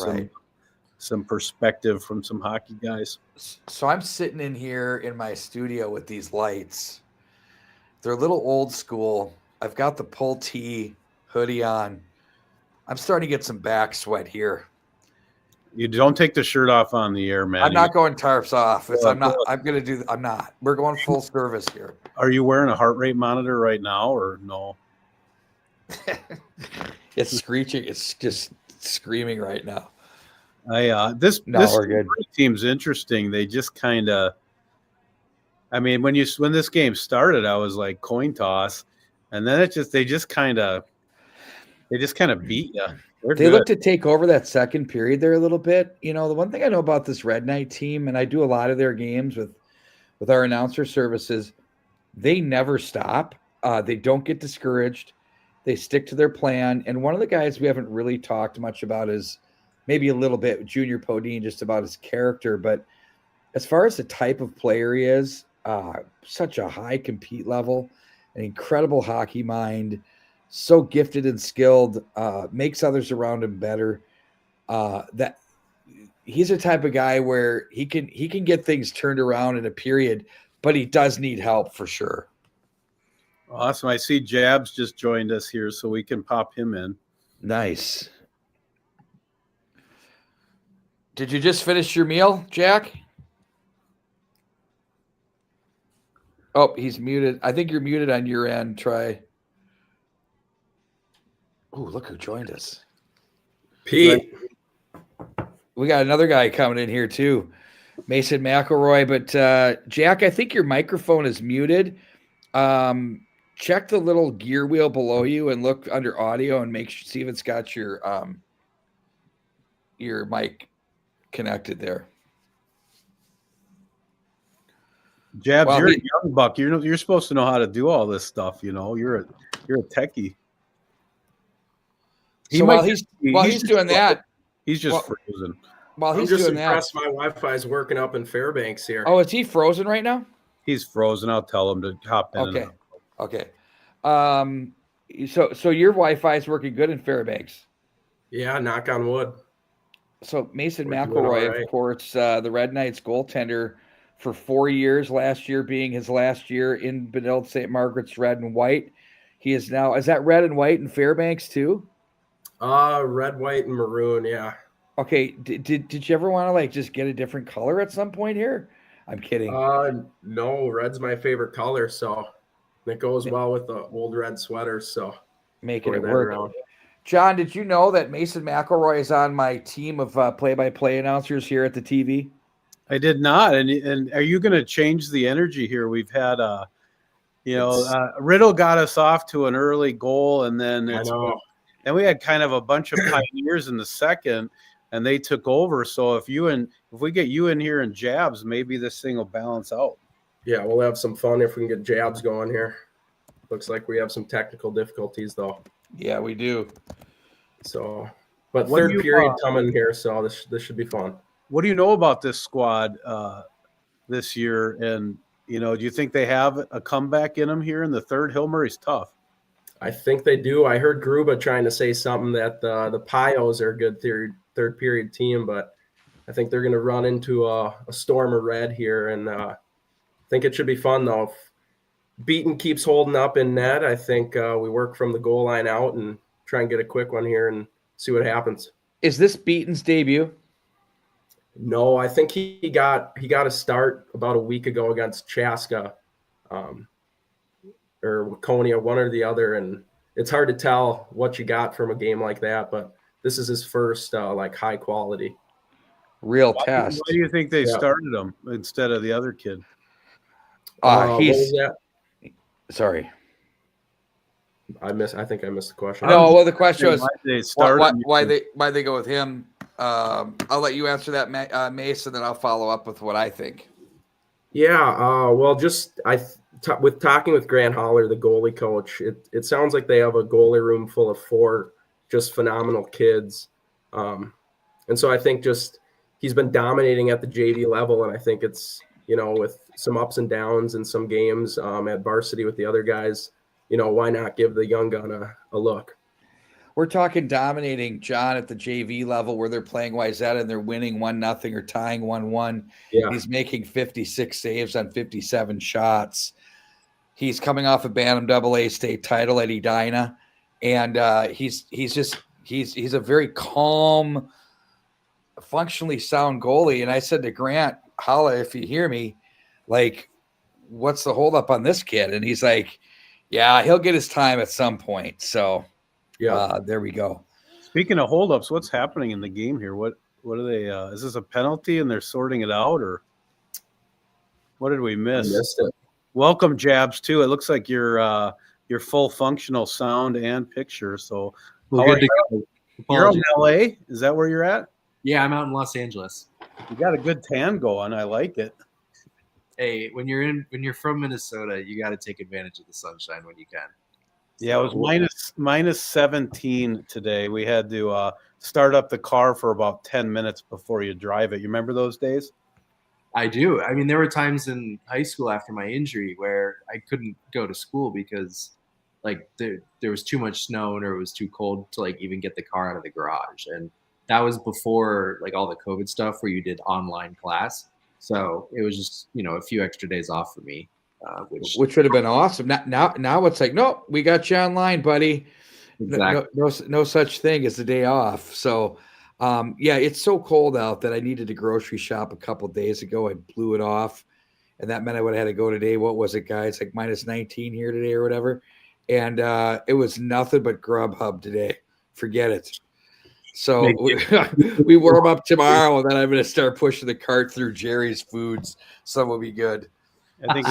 some perspective from some hockey guys. So I'm sitting in here in my studio with these lights. They're a little old school. I've got the Pulltab hoodie on. I'm starting to get some back sweat here. You don't take the shirt off on the air, man. I'm not going tarps off. I'm not. We're going full service here. Are you wearing a heart rate monitor right now or no? It's screeching. It's just screaming right now. This we're good. Team's interesting. They just kind of. I mean, when this game started, I was like coin toss, and then they just kind of beat you. They look to take over that second period there a little bit. You know, the one thing I know about this Red Knight team, and I do a lot of their games with our announcer services, they never stop. They don't get discouraged. They stick to their plan. And one of the guys we haven't really talked much about is maybe a little bit Junior Podine, just about his character. But as far as the type of player he is, such a high compete level, an incredible hockey mind, so gifted and skilled, makes others around him better. That he's a type of guy where he can get things turned around in a period, but he does need help for sure. Awesome. I see Jabs just joined us here, so we can pop him in. Nice. Did you just finish your meal, Jack? Oh, he's muted. I think you're muted on your end. Try. Oh, look who joined us. Pete. We got another guy coming in here too, Mason McElroy. But Jack, I think your microphone is muted. Check the little gear wheel below you and look under audio and see if it's got your mic connected there. Jabs, you're a young buck. You're supposed to know how to do all this stuff. You know, you're a techie. While he's doing that, he's just frozen. While he's doing impressed that, my Wi-Fi is working up in Fairbanks here. Oh, is he frozen right now? He's frozen. I'll tell him to hop in. Okay. Okay. So your Wi-Fi is working good in Fairbanks. Yeah, knock on wood. So Mason McElroy, of course, the Red Knights goaltender for 4 years, last year being his last year in Benilde-St.Margaret's red and white. He is now, is that red and white in Fairbanks too? Red, white, and maroon, yeah. Okay, did you ever want to like just get a different color at some point here? I'm kidding. No, red's my favorite color, so it goes well with the old red sweaters, so making it work. Around. John, did you know that Mason McElroy is on my team of play-by-play announcers here at the TV? I did not. And are you going to change the energy here? We've had, Riddle got us off to an early goal, and then we had kind of a bunch of pioneers in the second, and they took over. So if we get you in here and Jabs, maybe this thing will balance out. Yeah, we'll have some fun if we can get Jabs going here. Looks like we have some technical difficulties, though. Yeah, we do. So, but third period coming here, so this should be fun. What do you know about this squad this year? And, do you think they have a comeback in them here in the third? Hill Murray's tough. I think they do. I heard Gruba trying to say something that the Pios are a good third period team, but I think they're going to run into a storm of red here, and I think it should be fun, though. If Beaton keeps holding up in net, I think we work from the goal line out and try and get a quick one here and see what happens. Is this Beaton's debut? No, I think he got a start about a week ago against Chaska or Waconia, one or the other, and it's hard to tell what you got from a game like that, but this is his first high quality real test. Why do you think they started him instead of the other kid? Sorry. I think I missed the question. No, well, the question was why they go with him. I'll let you answer that, Mace, and then I'll follow up with what I think. Yeah, with talking with Grant Holler, the goalie coach, it sounds like they have a goalie room full of 4 just phenomenal kids. And so I think just he's been dominating at the JV level, and I think it's, with some ups and downs in some games at varsity with the other guys, why not give the young gun a look? We're talking dominating, John, at the JV level where they're playing Wayzata and they're winning 1-0 or tying 1-1. Yeah. He's making 56 saves on 57 shots. He's coming off a Bantam AA state title at Edina, and he's a very calm, functionally sound goalie. And I said to Grant, holla if you hear me, like, what's the holdup on this kid? And he's like, yeah, he'll get his time at some point. So there we go. Speaking of holdups, what's happening in the game here? What are they? Is this a penalty and they're sorting it out, or what did we miss? I missed it. Welcome, Jabs, too. It looks like you're full functional sound and picture. So you're in LA? Is that where you're at? Yeah, I'm out in Los Angeles. You got a good tan going. I like it. Hey, when you're from Minnesota, you got to take advantage of the sunshine when you can. Yeah, it was minus 17 today. We had to start up the car for about 10 minutes before you drive it. You remember those days? I do. I mean, there were times in high school after my injury where I couldn't go to school because there was too much snow or it was too cold to even get the car out of the garage. And that was before all the COVID stuff where you did online class. So it was just, a few extra days off for me. Which would have been awesome. Now it's like, no, we got you online, buddy. Exactly. No such thing as a day off. So, it's so cold out that I needed to grocery shop a couple of days ago. I blew it off, and that meant I would have had to go today. What was it, guys? Like minus 19 here today or whatever. And it was nothing but Grubhub today. Forget it. So we warm up tomorrow, and then I'm going to start pushing the cart through Jerry's Foods. Some will be good. I think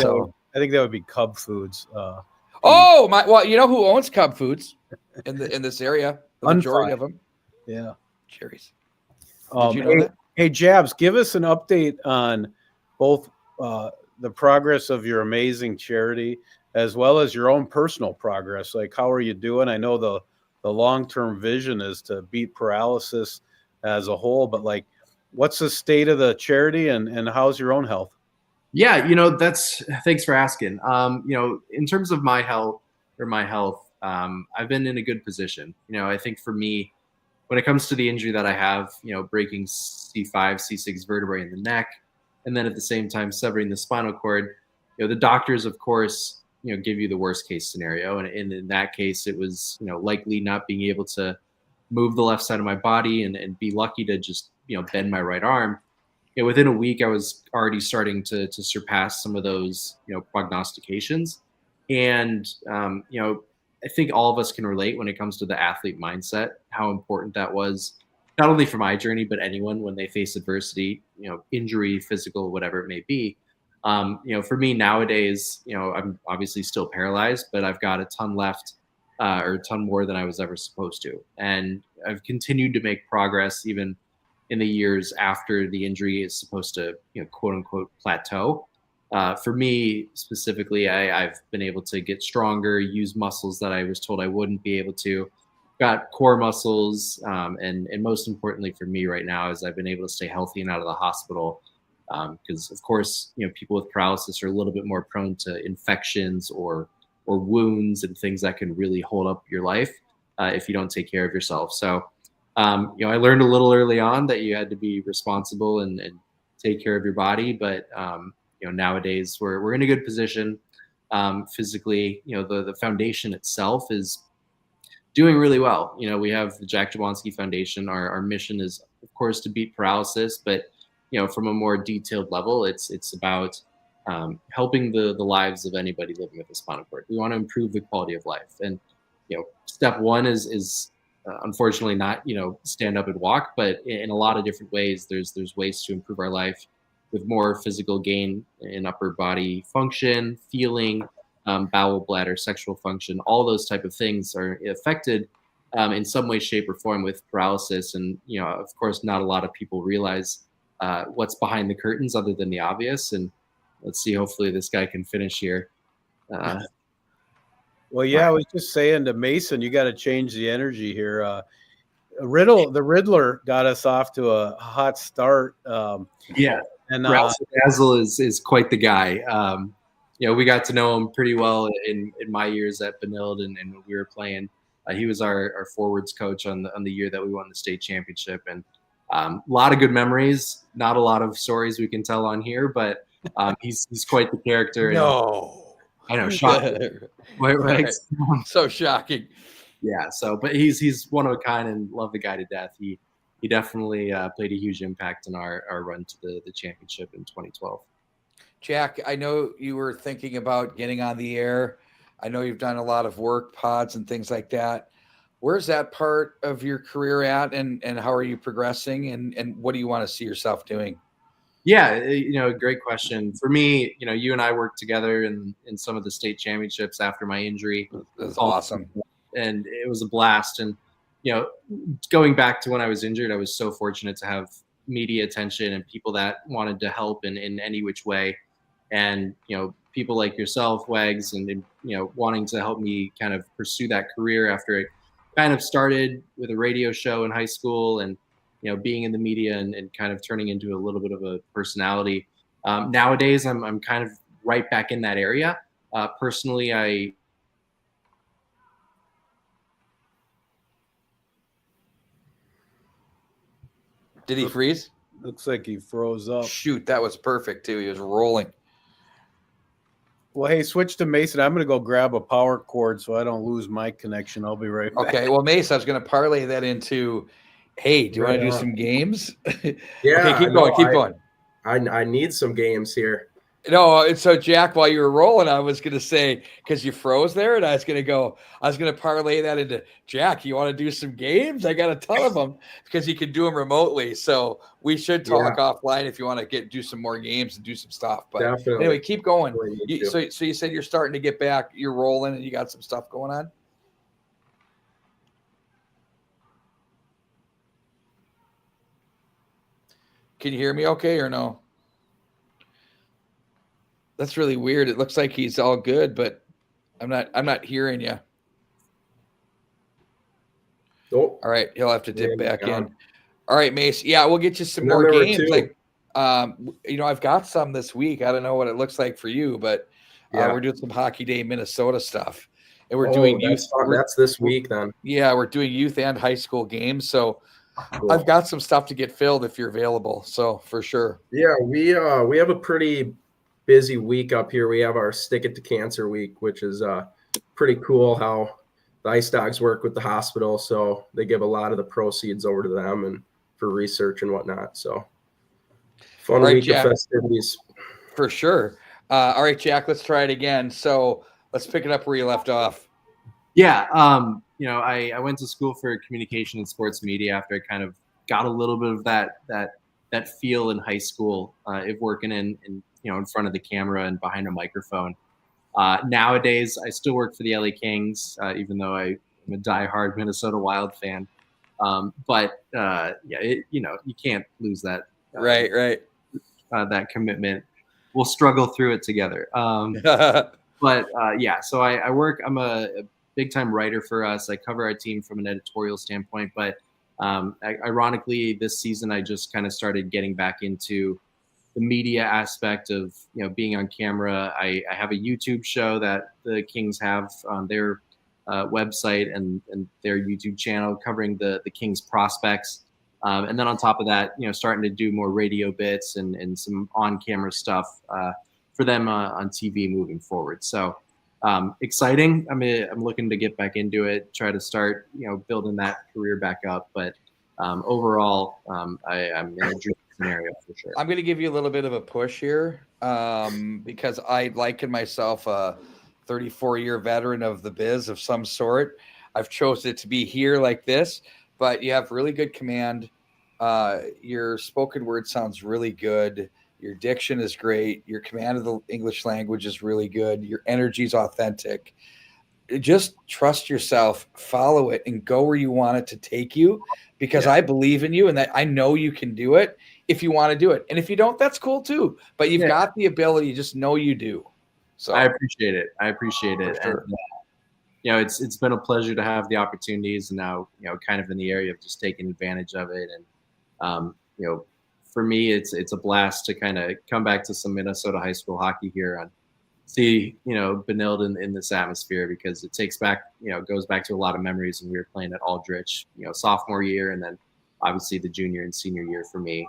that would be Cub Foods. Oh my! Well, you know who owns Cub Foods in this area? The majority of them. Yeah, Jerry's. Did you know that? Hey, Jabs, give us an update on both the progress of your amazing charity as well as your own personal progress. Like, how are you doing? I know the long-term vision is to beat paralysis as a whole, but like, what's the state of the charity and how's your own health? Yeah, thanks for asking. In terms of my health, I've been in a good position. I think for me, when it comes to the injury that I have, breaking C5, C6 vertebrae in the neck, and then at the same time severing the spinal cord, the doctors, of course, give you the worst case scenario. And in that case, it was, likely not being able to move the left side of my body and be lucky to just, bend my right arm. Within a week, I was already starting to surpass some of those, prognostications. And, I think all of us can relate when it comes to the athlete mindset, how important that was, not only for my journey, but anyone when they face adversity, injury, physical, whatever it may be. For me nowadays, I'm obviously still paralyzed, but I've got a ton left, or a ton more than I was ever supposed to. And I've continued to make progress even in the years after the injury is supposed to, quote unquote, plateau. For me specifically, I've been able to get stronger, use muscles that I was told I wouldn't be able to, got core muscles. And most importantly for me right now is I've been able to stay healthy and out of the hospital. Because of course, people with paralysis are a little bit more prone to infections or wounds and things that can really hold up your life if you don't take care of yourself. So, I learned a little early on that you had to be responsible and take care of your body. But, nowadays we're in a good position physically. The foundation itself is doing really well. We have the Jablonsky Foundation. Our mission is, of course, to beat paralysis, but from a more detailed level, it's about helping the lives of anybody living with a spinal cord. We want to improve the quality of life. And, step one is unfortunately not, stand up and walk, but in a lot of different ways, there's ways to improve our life with more physical gain in upper body function, feeling, bowel, bladder, sexual function. All those type of things are affected in some way, shape, or form with paralysis. And, of course, not a lot of people realize what's behind the curtains other than the obvious. And let's see, hopefully this guy can finish here. Well, yeah, I was just saying to Mason, you got to change the energy here. Riddle, the Riddler, got us off to a hot start. Yeah, and Basil is quite the guy. We got to know him pretty well in my years at Benilde, and when we were playing. He was our forwards coach on the year that we won the state championship, and a lot of good memories. Not a lot of stories we can tell on here, but he's quite the character. No. I know, shocking. Right. So shocking. Yeah. So, but he's one of a kind, and love the guy to death. He definitely played a huge impact in our run to the championship in 2012. Jack, I know you were thinking about getting on the air. I know you've done a lot of work, pods and things like that. Where's that part of your career at, and how are you progressing, and what do you want to see yourself doing? Yeah, great question. For me, you and I worked together in some of the state championships after my injury. That's awesome. And it was a blast. And, going back to when I was injured, I was so fortunate to have media attention and people that wanted to help in any which way. And, people like yourself, Wags, and, wanting to help me kind of pursue that career after it kind of started with a radio show in high school and, being in the media and kind of turning into a little bit of a personality. Nowadays, I'm kind of right back in that area. Personally, Did he freeze? Looks like he froze up. Shoot, that was perfect too. He was rolling. Well, hey, switch to Mason. I'm going to go grab a power cord so I don't lose my connection. I'll be right back. Okay, well, Mason, I was going to parlay that into, hey, do you want to do some games? Yeah. Okay, keep going. I need some games here. No, and so Jack, while you were rolling, I was going to say, because you froze there, and I was going to parlay that into Jack. You want to do some games? I got a ton of them because you can do them remotely. So we should talk offline if you want to do some more games and do some stuff. But Definitely. Anyway, keep going. So you said you're starting to get back. You're rolling, and you got some stuff going on. Can you hear me okay or no? That's really weird. It looks like he's all good, but I'm not hearing you. Oh. All right, he'll have to dip back in. All right, Mace. Yeah, we'll get you some And more then there were games. two. Like, I've got some this week. I don't know what it looks like for you, but we're doing some Hockey Day Minnesota stuff, and we're doing youth. That's this week then. Yeah, we're doing youth and high school games. So Cool. I've got some stuff to get filled if you're available. So for sure. Yeah, we have a pretty busy week up here. We have our Stick It to Cancer week, which is pretty cool how the Ice Dogs work with the hospital. So they give a lot of the proceeds over to them and for research and whatnot. So fun week Jack, of festivities. For sure. All right, Jack, let's try it again. So let's pick it up where you left off. Yeah. I went to school for communication and sports media after I kind of got a little bit of that feel in high school of working in front of the camera and behind a microphone. Nowadays, I still work for the LA Kings, even though I'm a diehard Minnesota Wild fan. You can't lose that. Right. That commitment. We'll struggle through it together. So I work. I'm a big-time writer for us. I cover our team from an editorial standpoint, but ironically, this season I just kind of started getting back into the media aspect of being on camera. I have a YouTube show that the Kings have on their website and their YouTube channel covering the Kings prospects, and then on top of that, starting to do more radio bits and some on-camera stuff for them on TV moving forward. So. Exciting. I'm looking to get back into it, try to start, building that career back up. But overall, I'm in a dream scenario for sure. I'm going to give you a little bit of a push here because I liken myself a 34-year veteran of the biz of some sort. I've chosen it to be here like this, but you have really good command. Your spoken word sounds really good. Your diction is great. Your command of the English language is really good. Your energy is authentic. Just trust yourself, follow it, and go where you want it to take you because I believe in you and that I know you can do it if you want to do it. And if you don't, that's cool too. But you've got the ability. Just know you do. So I appreciate it. Sure. And, it's been a pleasure to have the opportunities and now, kind of in the area of just taking advantage of it. And, for me, it's a blast to kind of come back to some Minnesota high school hockey here and see, Benilde in this atmosphere because it takes back, goes back to a lot of memories when we were playing at Aldrich, sophomore year, and then obviously the junior and senior year for me,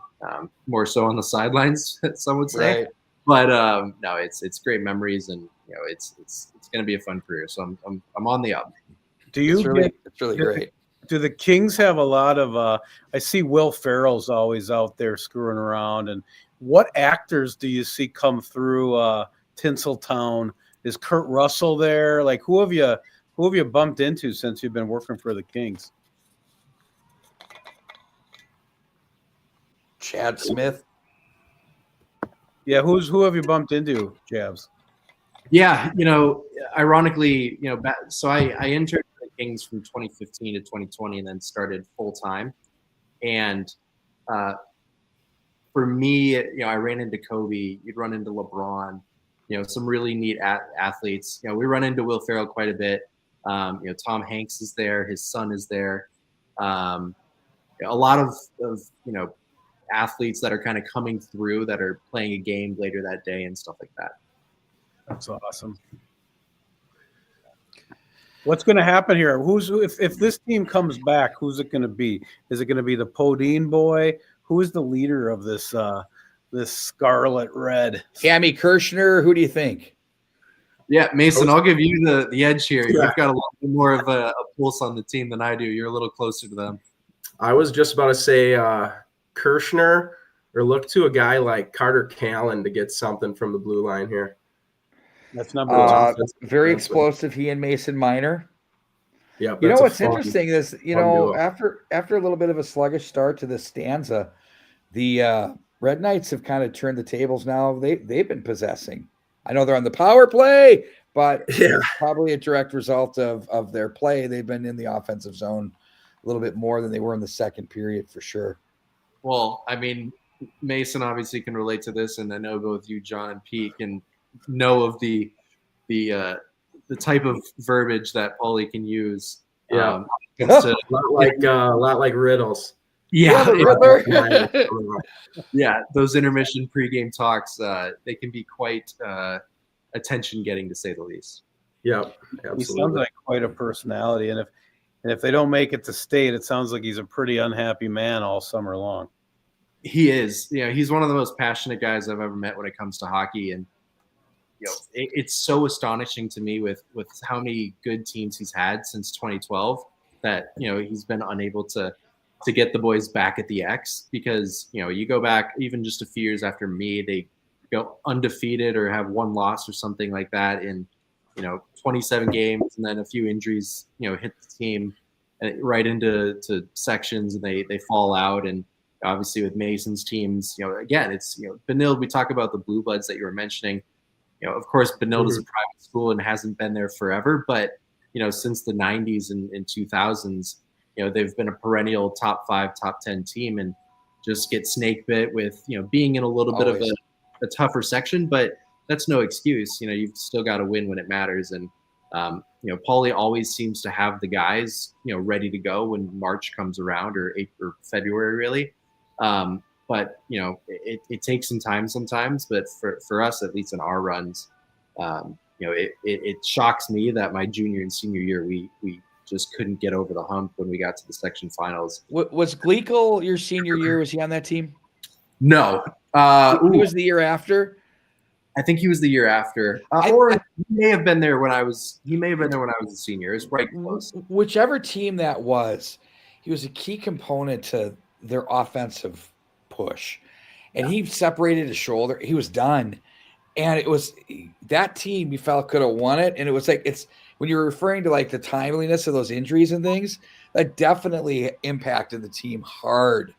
more so on the sidelines, some would say. Right. But no, it's great memories, and it's going to be a fun career. So I'm on the up. It's really great. Do the Kings have a lot of I see Will Ferrell's always out there screwing around, and what actors do you see come through Tinseltown? Is Kurt Russell there? Like who have you bumped into since you've been working for the Kings? Chad Smith. Yeah, who have you bumped into, Jabs? Yeah, ironically, so I interned for the Kings from 2015 to 2020 and then started full time. And for me, I ran into Kobe, you'd run into LeBron, some really neat athletes. We run into Will Ferrell quite a bit. Tom Hanks is there, his son is there. A lot of athletes that are kind of coming through that are playing a game later that day and stuff like that. That's awesome. What's going to happen here? If this team comes back, who's it going to be? Is it going to be the Podine boy? Who is the leader of this this Scarlet Red? Cammy Kirshner. Who do you think? Yeah, Mason, I'll give you the edge here. Yeah. You've got a lot more of a pulse on the team than I do. You're a little closer to them. I was just about to say Kirshner, or look to a guy like Carter Callan to get something from the blue line here. That's number one. Very explosive. He and Mason Minor. Yeah, you know what's interesting is duo. after a little bit of a sluggish start to this stanza, the Red Knights have kind of turned the tables now. They've been possessing. I know they're on the power play, but it's probably a direct result of their play. They've been in the offensive zone a little bit more than they were in the second period for sure. Well, I mean, Mason obviously can relate to this, and I know both you, John, and Pete can know of the type of verbiage that Paulie can use. Yeah, a lot like Riddles. Yeah, yeah. Those intermission pregame talks, they can be quite attention-getting, to say the least. Yeah, absolutely. He sounds like quite a personality, and if they don't make it to state, it sounds like he's a pretty unhappy man all summer long. He is. He's one of the most passionate guys I've ever met when it comes to hockey, and it's so astonishing to me with how many good teams he's had since 2012 that he's been unable to get the boys back at the X, because you go back even just a few years after me, they go undefeated or have one loss or something like that in 27 games, and then a few injuries hit the team right into sections, and they fall out. And obviously with Mason's teams, again, it's Benilde. We talk about the blue bloods that you were mentioning. Of course, Benilde is a private school and hasn't been there forever, but since the 90s and 2000s, they've been a perennial top 5, top 10 team, and just get snake bit with being in a little bit of a tougher section, but that's no excuse. You've still got to win when it matters, and Paulie always seems to have the guys ready to go when March comes around, or April, or February really. But it takes some time sometimes. But for us, at least in our runs, it shocks me that my junior and senior year we just couldn't get over the hump when we got to the section finals. Was Gleekle your senior year? Was he on that team? No, he was the year after. I think he was the year after, or he may have been there when I was. He may have been there when I was a senior. It was right close. Whichever team that was, he was a key component to their offensive push, and he separated his shoulder. He was done, and it was that team you felt could have won it. And it was like it's when you're referring to like the timeliness of those injuries and things that definitely impacted the team hard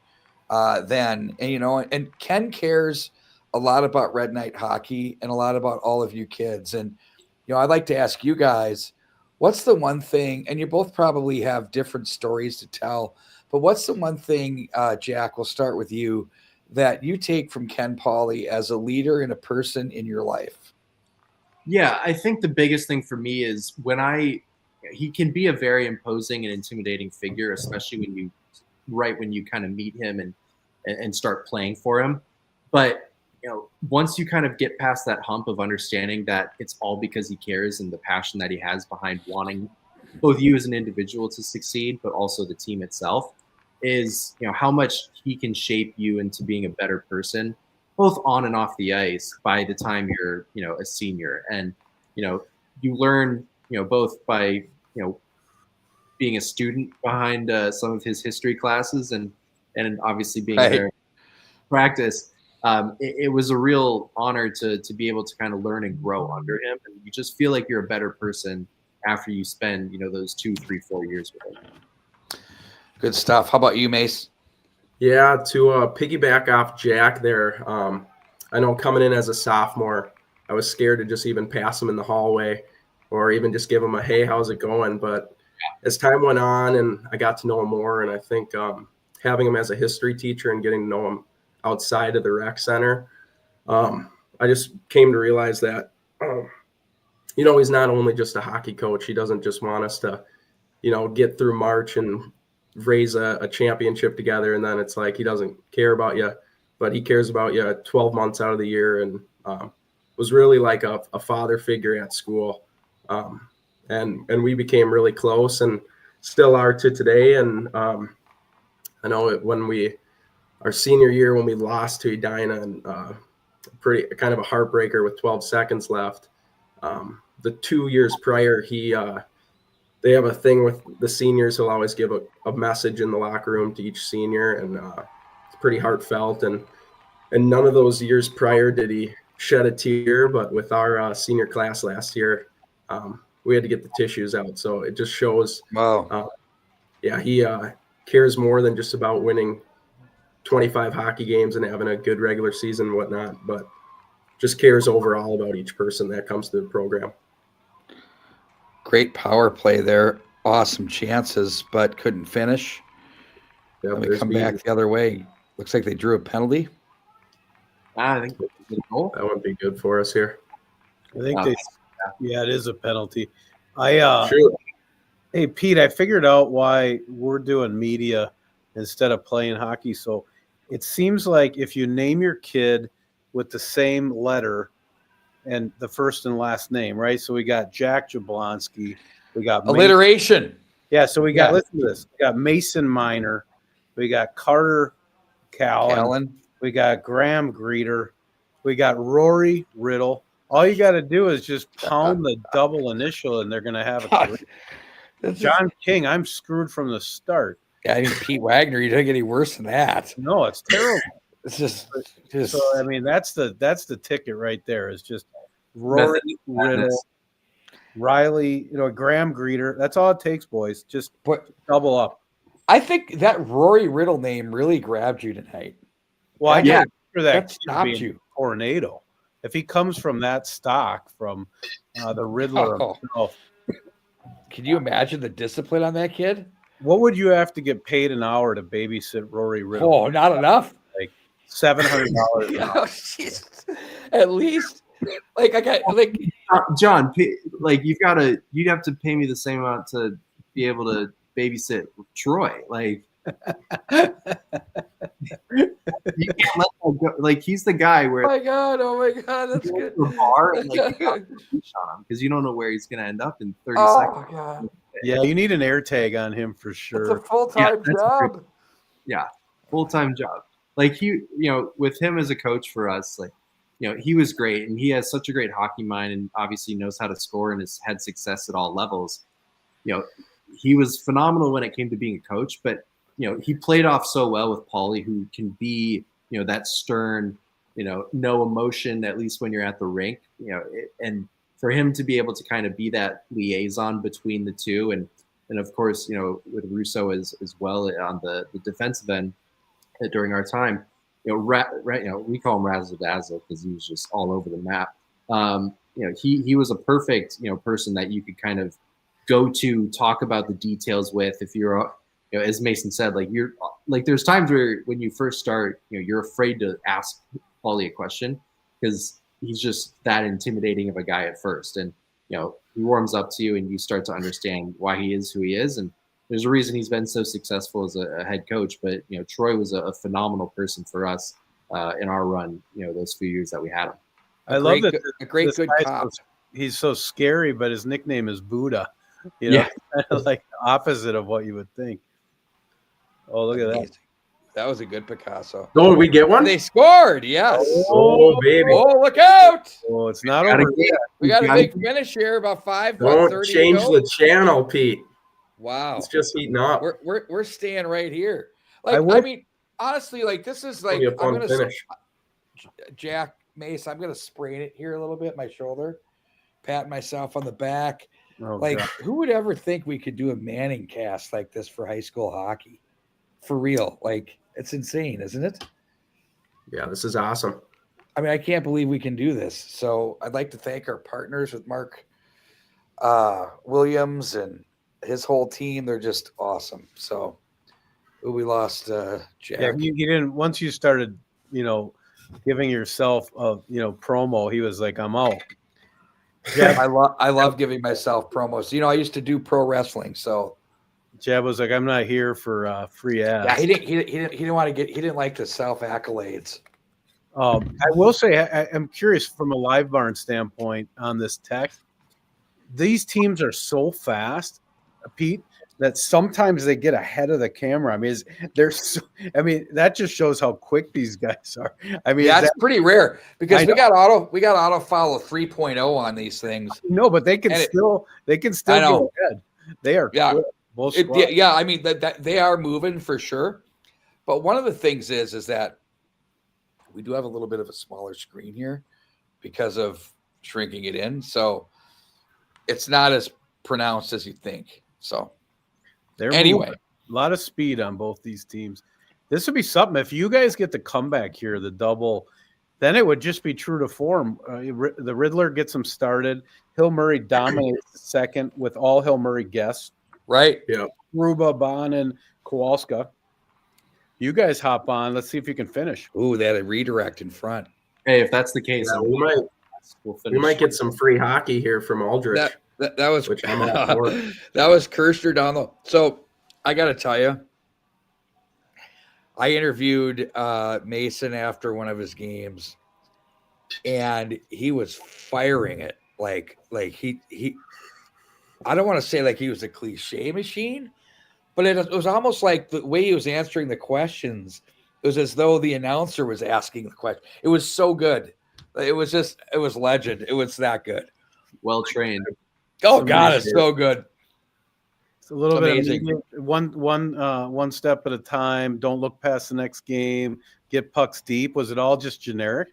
then. And and Ken cares a lot about Red Knight hockey and a lot about all of you kids. And I'd like to ask you guys, what's the one thing? And you both probably have different stories to tell. But what's the one thing, Jack, we'll start with you, that you take from Ken Paulie as a leader and a person in your life? Yeah, I think the biggest thing for me is he can be a very imposing and intimidating figure, especially when you kind of meet him and start playing for him. But once you kind of get past that hump of understanding that it's all because he cares and the passion that he has behind wanting both you as an individual to succeed, but also the team itself, is how much he can shape you into being a better person, both on and off the ice, by the time you're a senior. And you learn both by being a student behind some of his history classes and obviously being there in practice. It was a real honor to be able to kind of learn and grow under him, and you just feel like you're a better person after you spend those 2, 3, 4 years with him. Good stuff. How about you, Mace? Yeah, to piggyback off Jack there, I know coming in as a sophomore, I was scared to just even pass him in the hallway or even just give him a, hey, how's it going? But as time went on and I got to know him more, and I think having him as a history teacher and getting to know him outside of the rec center, I just came to realize that, he's not only just a hockey coach. He doesn't just want us to, get through March and raise a championship together, and then it's like he doesn't care about you, but he cares about you 12 months out of the year, and was really like a father figure at school. And we became really close and still are to today. And I know when our senior year, when we lost to Edina, and pretty kind of a heartbreaker with 12 seconds left, the 2 years prior, they have a thing with the seniors who'll always give a message in the locker room to each senior, and it's pretty heartfelt. And and none of those years prior did he shed a tear. But with our senior class last year, we had to get the tissues out. So it just shows. Wow. Yeah, he cares more than just about winning 25 hockey games and having a good regular season and whatnot, but just cares overall about each person that comes to the program. Great power play there. Awesome chances, but couldn't finish. Yeah, Let me come back the other way. Looks like they drew a penalty. I think that's a goal. That would be good for us here. I think it is a penalty. Sure. Hey, Pete, I figured out why we're doing media instead of playing hockey. So it seems like if you name your kid with the same letter and the first and last name, right? So we got Jack Jablonsky. We got alliteration. So we got, listen to this. We got Mason Minor. We got Carter Callan. We got Graham Greeter. We got Rory Riddle. All you got to do is just pound the double initial, and they're going to have a career. John King, I'm screwed from the start. Yeah, I mean, Pete Waggoner, you don't get any worse than that. No, it's terrible. It's just so. I mean, that's the ticket right there. Is just Rory Riddle, Riley, Graham Greeter. That's all it takes, boys. Just double up. I think that Rory Riddle name really grabbed you tonight. Well, that stopped you. Tornado. If he comes from that stock, from the Riddler himself. Can you imagine the discipline on that kid? What would you have to get paid an hour to babysit Rory Riddle? Oh, not enough. Like $700. At least. Like I got John, like you'd have to pay me the same amount to be able to babysit Troy. Like you can't let that go. Like he's the guy where oh my god, that's good. The bar and like because you don't know where he's gonna end up in 30 seconds. God. Yeah, you need an air tag on him for sure. It's a full-time job. Full-time job. Like he, with him as a coach for us, like he was great, and he has such a great hockey mind, and obviously knows how to score and has had success at all levels. He was phenomenal when it came to being a coach, but he played off so well with Paulie, who can be that stern, no emotion, at least when you're at the rink, and for him to be able to kind of be that liaison between the two, and of course with Russo as well on the defensive end during our time. We call him Razzle Dazzle because he was just all over the map. He was a perfect, person that you could kind of go to talk about the details with. If you're, as Mason said, like you're like, there's times where when you first start, you're afraid to ask Paulie a question because he's just that intimidating of a guy at first. And, he warms up to you and you start to understand why he is who he is. And there's a reason he's been so successful as a head coach, but Troy was a phenomenal person for us in our run. Those few years that we had him. I love that. A great good cop. He's so scary, but his nickname is Buddha. Like the opposite of what you would think. Oh, look at that! That was a good Picasso. Oh, did we get one? They scored. Yes. Oh, baby! Oh, look out! Oh, it's not over yet. We got a big finish here. About 5. Don't change the channel, Pete. Wow, it's just heating up. We're staying right here. Like I mean, honestly, like this is like I'm gonna finish. Jack Mace, I'm gonna sprain it here a little bit, my shoulder, pat myself on the back. Oh, like God. Who would ever think we could do a Manning cast like this for high school hockey? For real, like it's insane, isn't it? Yeah, this is awesome. I mean, I can't believe we can do this. So I'd like to thank our partners with Mark Williams and his whole team. They're just awesome. So we lost Jack. Yeah, you didn't. Once you started, giving yourself a promo, he was like, "I'm out." Yeah, I love giving myself promos. I used to do pro wrestling, so Jeb was like, "I'm not here for free ads." Yeah, he didn't want to get. He didn't like the self accolades. I will say, I'm curious from a Live Barn standpoint on this text. These teams are so fast, Pete, that sometimes they get ahead of the camera. I mean, that just shows how quick these guys are. I mean, that's pretty rare because we got auto follow 3.0 on these things. No, but they can still go ahead. They are quick, both squads. I mean that they are moving for sure. But one of the things is that we do have a little bit of a smaller screen here because of shrinking it in. So it's not as pronounced as you think. So anyway, a lot of speed on both these teams. This would be something. If you guys get the comeback here, the double, then it would just be true to form. The Riddler gets them started. Hill Murray dominates the second with all Hill Murray guests. Right. Yeah. Ruba, Bonin, Kowalska. You guys hop on. Let's see if you can finish. Ooh, they had a redirect in front. Hey, if that's the case, yeah, we might get some free hockey here from Aldrich. That was which I'm all for. That was Kirster down the. So I got to tell you, I interviewed Mason after one of his games, and he was firing it like he. I don't want to say like he was a cliche machine, but it was almost like the way he was answering the questions. It was as though the announcer was asking the question. It was so good. It was legend. It was that good. Well trained. Oh God, it's so good. It's a little bit amazing. One step at a time. Don't look past the next game. Get pucks deep. Was it all just generic?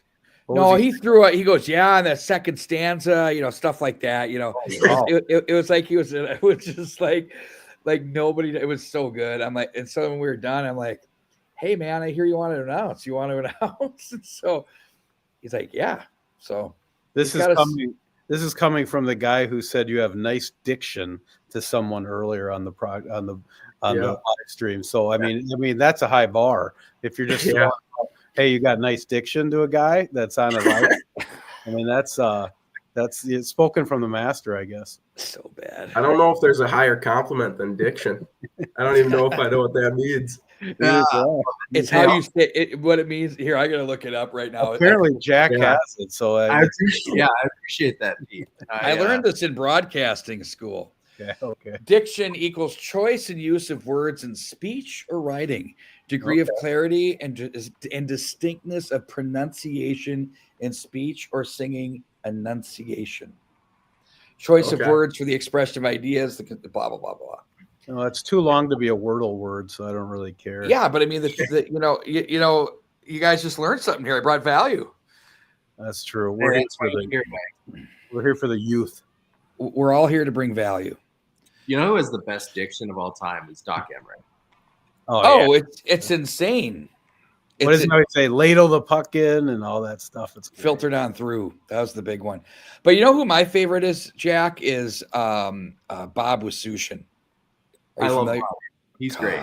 No, he threw it. He goes, yeah, in the second stanza, stuff like that. It was like it was just like nobody. It was so good. I'm like, and so when we were done, I'm like, hey man, I hear you want to announce. You want to announce? And so he's like, yeah. So this is coming from the guy who said you have nice diction to someone earlier on the live stream. So I mean that's a high bar. If you're just hey, you got nice diction to a guy that's on a live. I mean that's it's spoken from the master, I guess. So bad. I don't know if there's a higher compliment than diction. I don't even know if I know what that means. It's how you say it, what it means. Here, I gotta look it up right now. Apparently, Jack has it. So I appreciate that, Pete. I learned this in broadcasting school. Okay. Diction equals choice and use of words in speech or writing, degree of clarity and distinctness of pronunciation in speech or singing, enunciation. Choice of words for the expression of ideas, the blah blah blah blah. No, it's too long to be a Wordle word, so I don't really care. Yeah, but I mean, you guys just learned something here. I brought value. That's true. We're here for the youth. We're all here to bring value. You know who has the best diction of all time is Doc Emmerich. It's insane. What does he say? Ladle the puck in and all that stuff. It's filtered on through. That was the big one. But you know who my favorite is, Jack, is Bob Wasushin. I love Bob. He's great.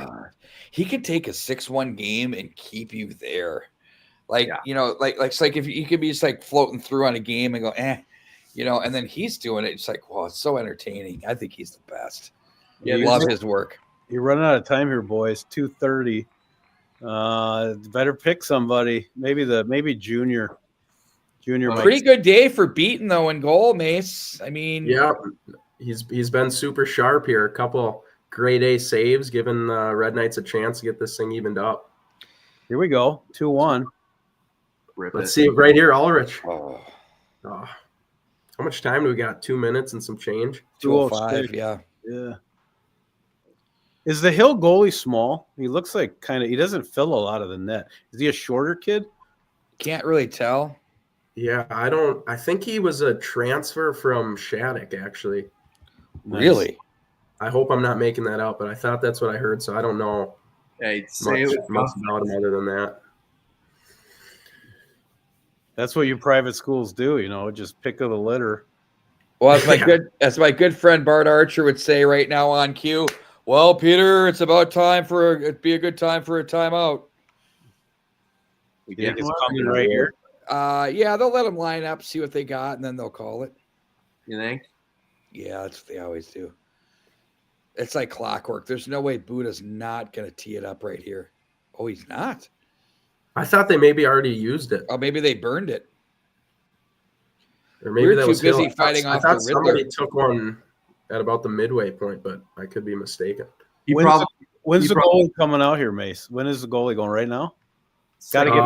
He could take a 6-1 game and keep you there. It's like if you could be just like floating through on a game and go, and then he's doing it. It's like, well, it's so entertaining. I think he's the best. Yeah, love his work. You're running out of time here, boys. 2:30. Better pick somebody. Maybe Junior. Pretty good day for Beaton though in goal, Mace. I mean, yeah, he's been super sharp here. A couple grade A saves, giving the Red Knights a chance to get this thing evened up. Here we go, 2-1. Let's see right here, Aldrich. How much time do we got? 2 minutes and some change. 2:05. Yeah. Is the Hill goalie small? He looks like he doesn't fill a lot of the net. Is he a shorter kid? Can't really tell. Yeah, I think he was a transfer from Shattuck, actually. Nice. Really? I hope I'm not making that up, but I thought that's what I heard, so I don't know much about him other than that. That's what you private schools do, just pick of the litter. Well, as my good friend Bart Archer would say right now on cue. Well, Peter, it's about time it'd be a good time for a timeout. We think it's coming right here. Yeah, they'll let them line up, see what they got, and then they'll call it. You think? Yeah, that's what they always do. It's like clockwork. There's no way Buddha's not going to tee it up right here. Oh, he's not. I thought they maybe already used it. Oh, maybe they burned it. Or maybe that was busy fighting off the Riddler. Somebody took one at about the midway point, but I could be mistaken. When's the goalie coming out here, Mace? When is the goalie going right now? Got to get.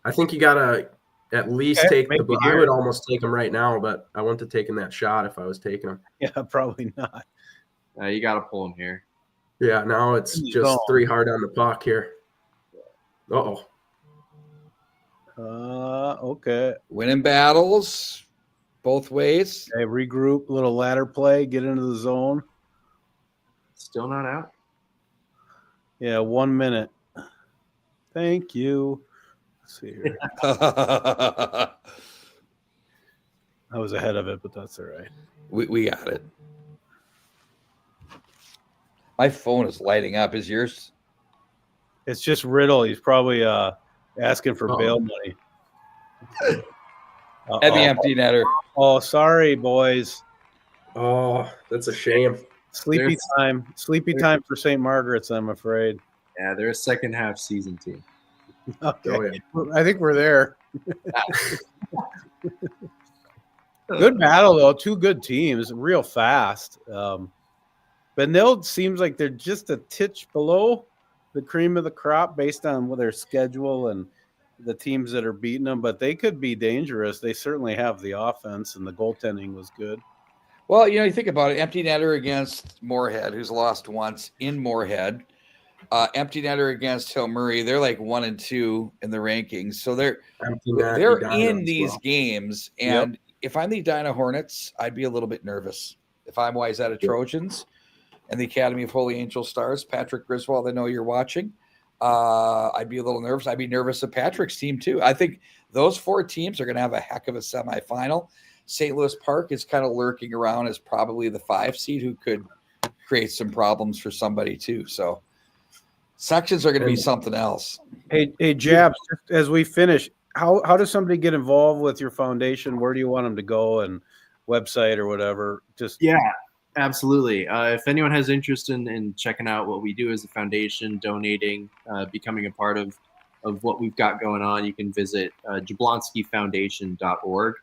I think you got to at least take the. I would almost take him right now, but I wouldn't have taken that shot if I was taking him. Yeah, probably not. You got to pull him here. Yeah, now it's just 3 hard on the puck here. Uh-oh. Okay. Winning battles both ways. Okay, regroup, little ladder play, get into the zone. Still not out. Yeah, 1 minute. Thank you. Let's see here. I was ahead of it, but that's all right. We got it. My phone is lighting up. Is yours? It's just Riddle. He's probably asking for bail money. And the empty netter. Oh, sorry, boys. Oh, that's a shame. Sleepy time. Sleepy time for St. Margaret's, I'm afraid. Yeah, they're a second half season team. Okay. Oh, yeah. I think we're there. Good battle, though. Two good teams, real fast. Benilde seems like they're just a titch below the cream of the crop based on their schedule and the teams that are beating them, but they could be dangerous. They certainly have the offense, and the goaltending was good. Well, you think about it. Empty netter against Moorhead, who's lost once in Moorhead. Empty netter against Hill Murray. They're like 1 and 2 in the rankings. So they're in these games. And if I'm the Edina Hornets, I'd be a little bit nervous. If I'm Wayzata Trojans and the Academy of Holy Angel Stars, Patrick Griswold, I know you're watching. I'd be a little nervous. I'd be nervous of Patrick's team too. I think those 4 teams are going to have a heck of a semifinal. St. Louis Park is kind of lurking around as probably the 5 seed who could create some problems for somebody too. So sections are going to be something else. Hey, Jabs, just as we finish, how does somebody get involved with your foundation? Where do you want them to go, and website or whatever? Yeah, absolutely. If anyone has interest in checking out what we do as a foundation, donating, becoming a part of what we've got going on, you can visit jablonskyfoundation.org.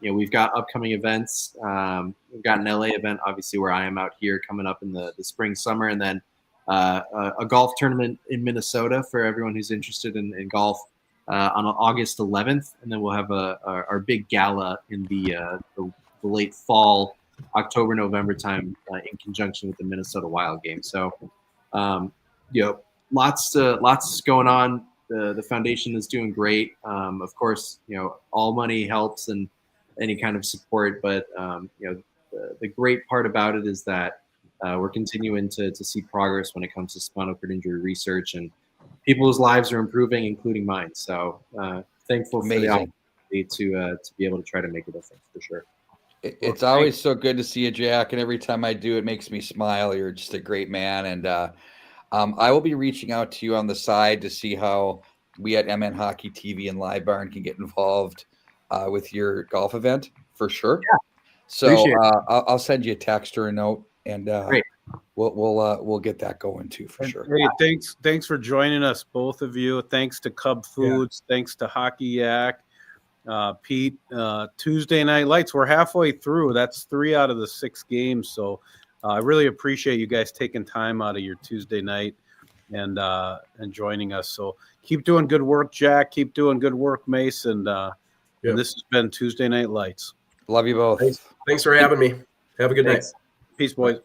We've got upcoming events. We've got an LA event, obviously, where I am out here coming up in the spring, summer, and then a golf tournament in Minnesota for everyone who's interested in golf on August 11th. And then we'll have our big gala in the late fall, October, November time in conjunction with the Minnesota Wild game. So, lots going on. The foundation is doing great. Of course, all money helps and any kind of support. But the great part about it is that we're continuing to see progress when it comes to spinal cord injury research, and people's lives are improving, including mine. So thankful for the opportunity to be able to try to make a difference for sure. It's always so good to see you, Jack, and every time I do, it makes me smile. You're just a great man, and I will be reaching out to you on the side to see how we at MNHockeyTV and Live Barn can get involved with your golf event for sure. Yeah, so I'll send you a text or a note, and we'll get that going too for sure. Hey, thanks for joining us, both of you. Thanks to Cub Foods. Yeah. Thanks to Hockey Yak. Pete, Tuesday Night Lights, we're halfway through. That's 3 out of the 6 games. So I really appreciate you guys taking time out of your Tuesday night and joining us. So keep doing good work, Jack. Keep doing good work, Mace. And this has been Tuesday Night Lights. Love you both. Thanks for having me. Have a good night. Peace, boys.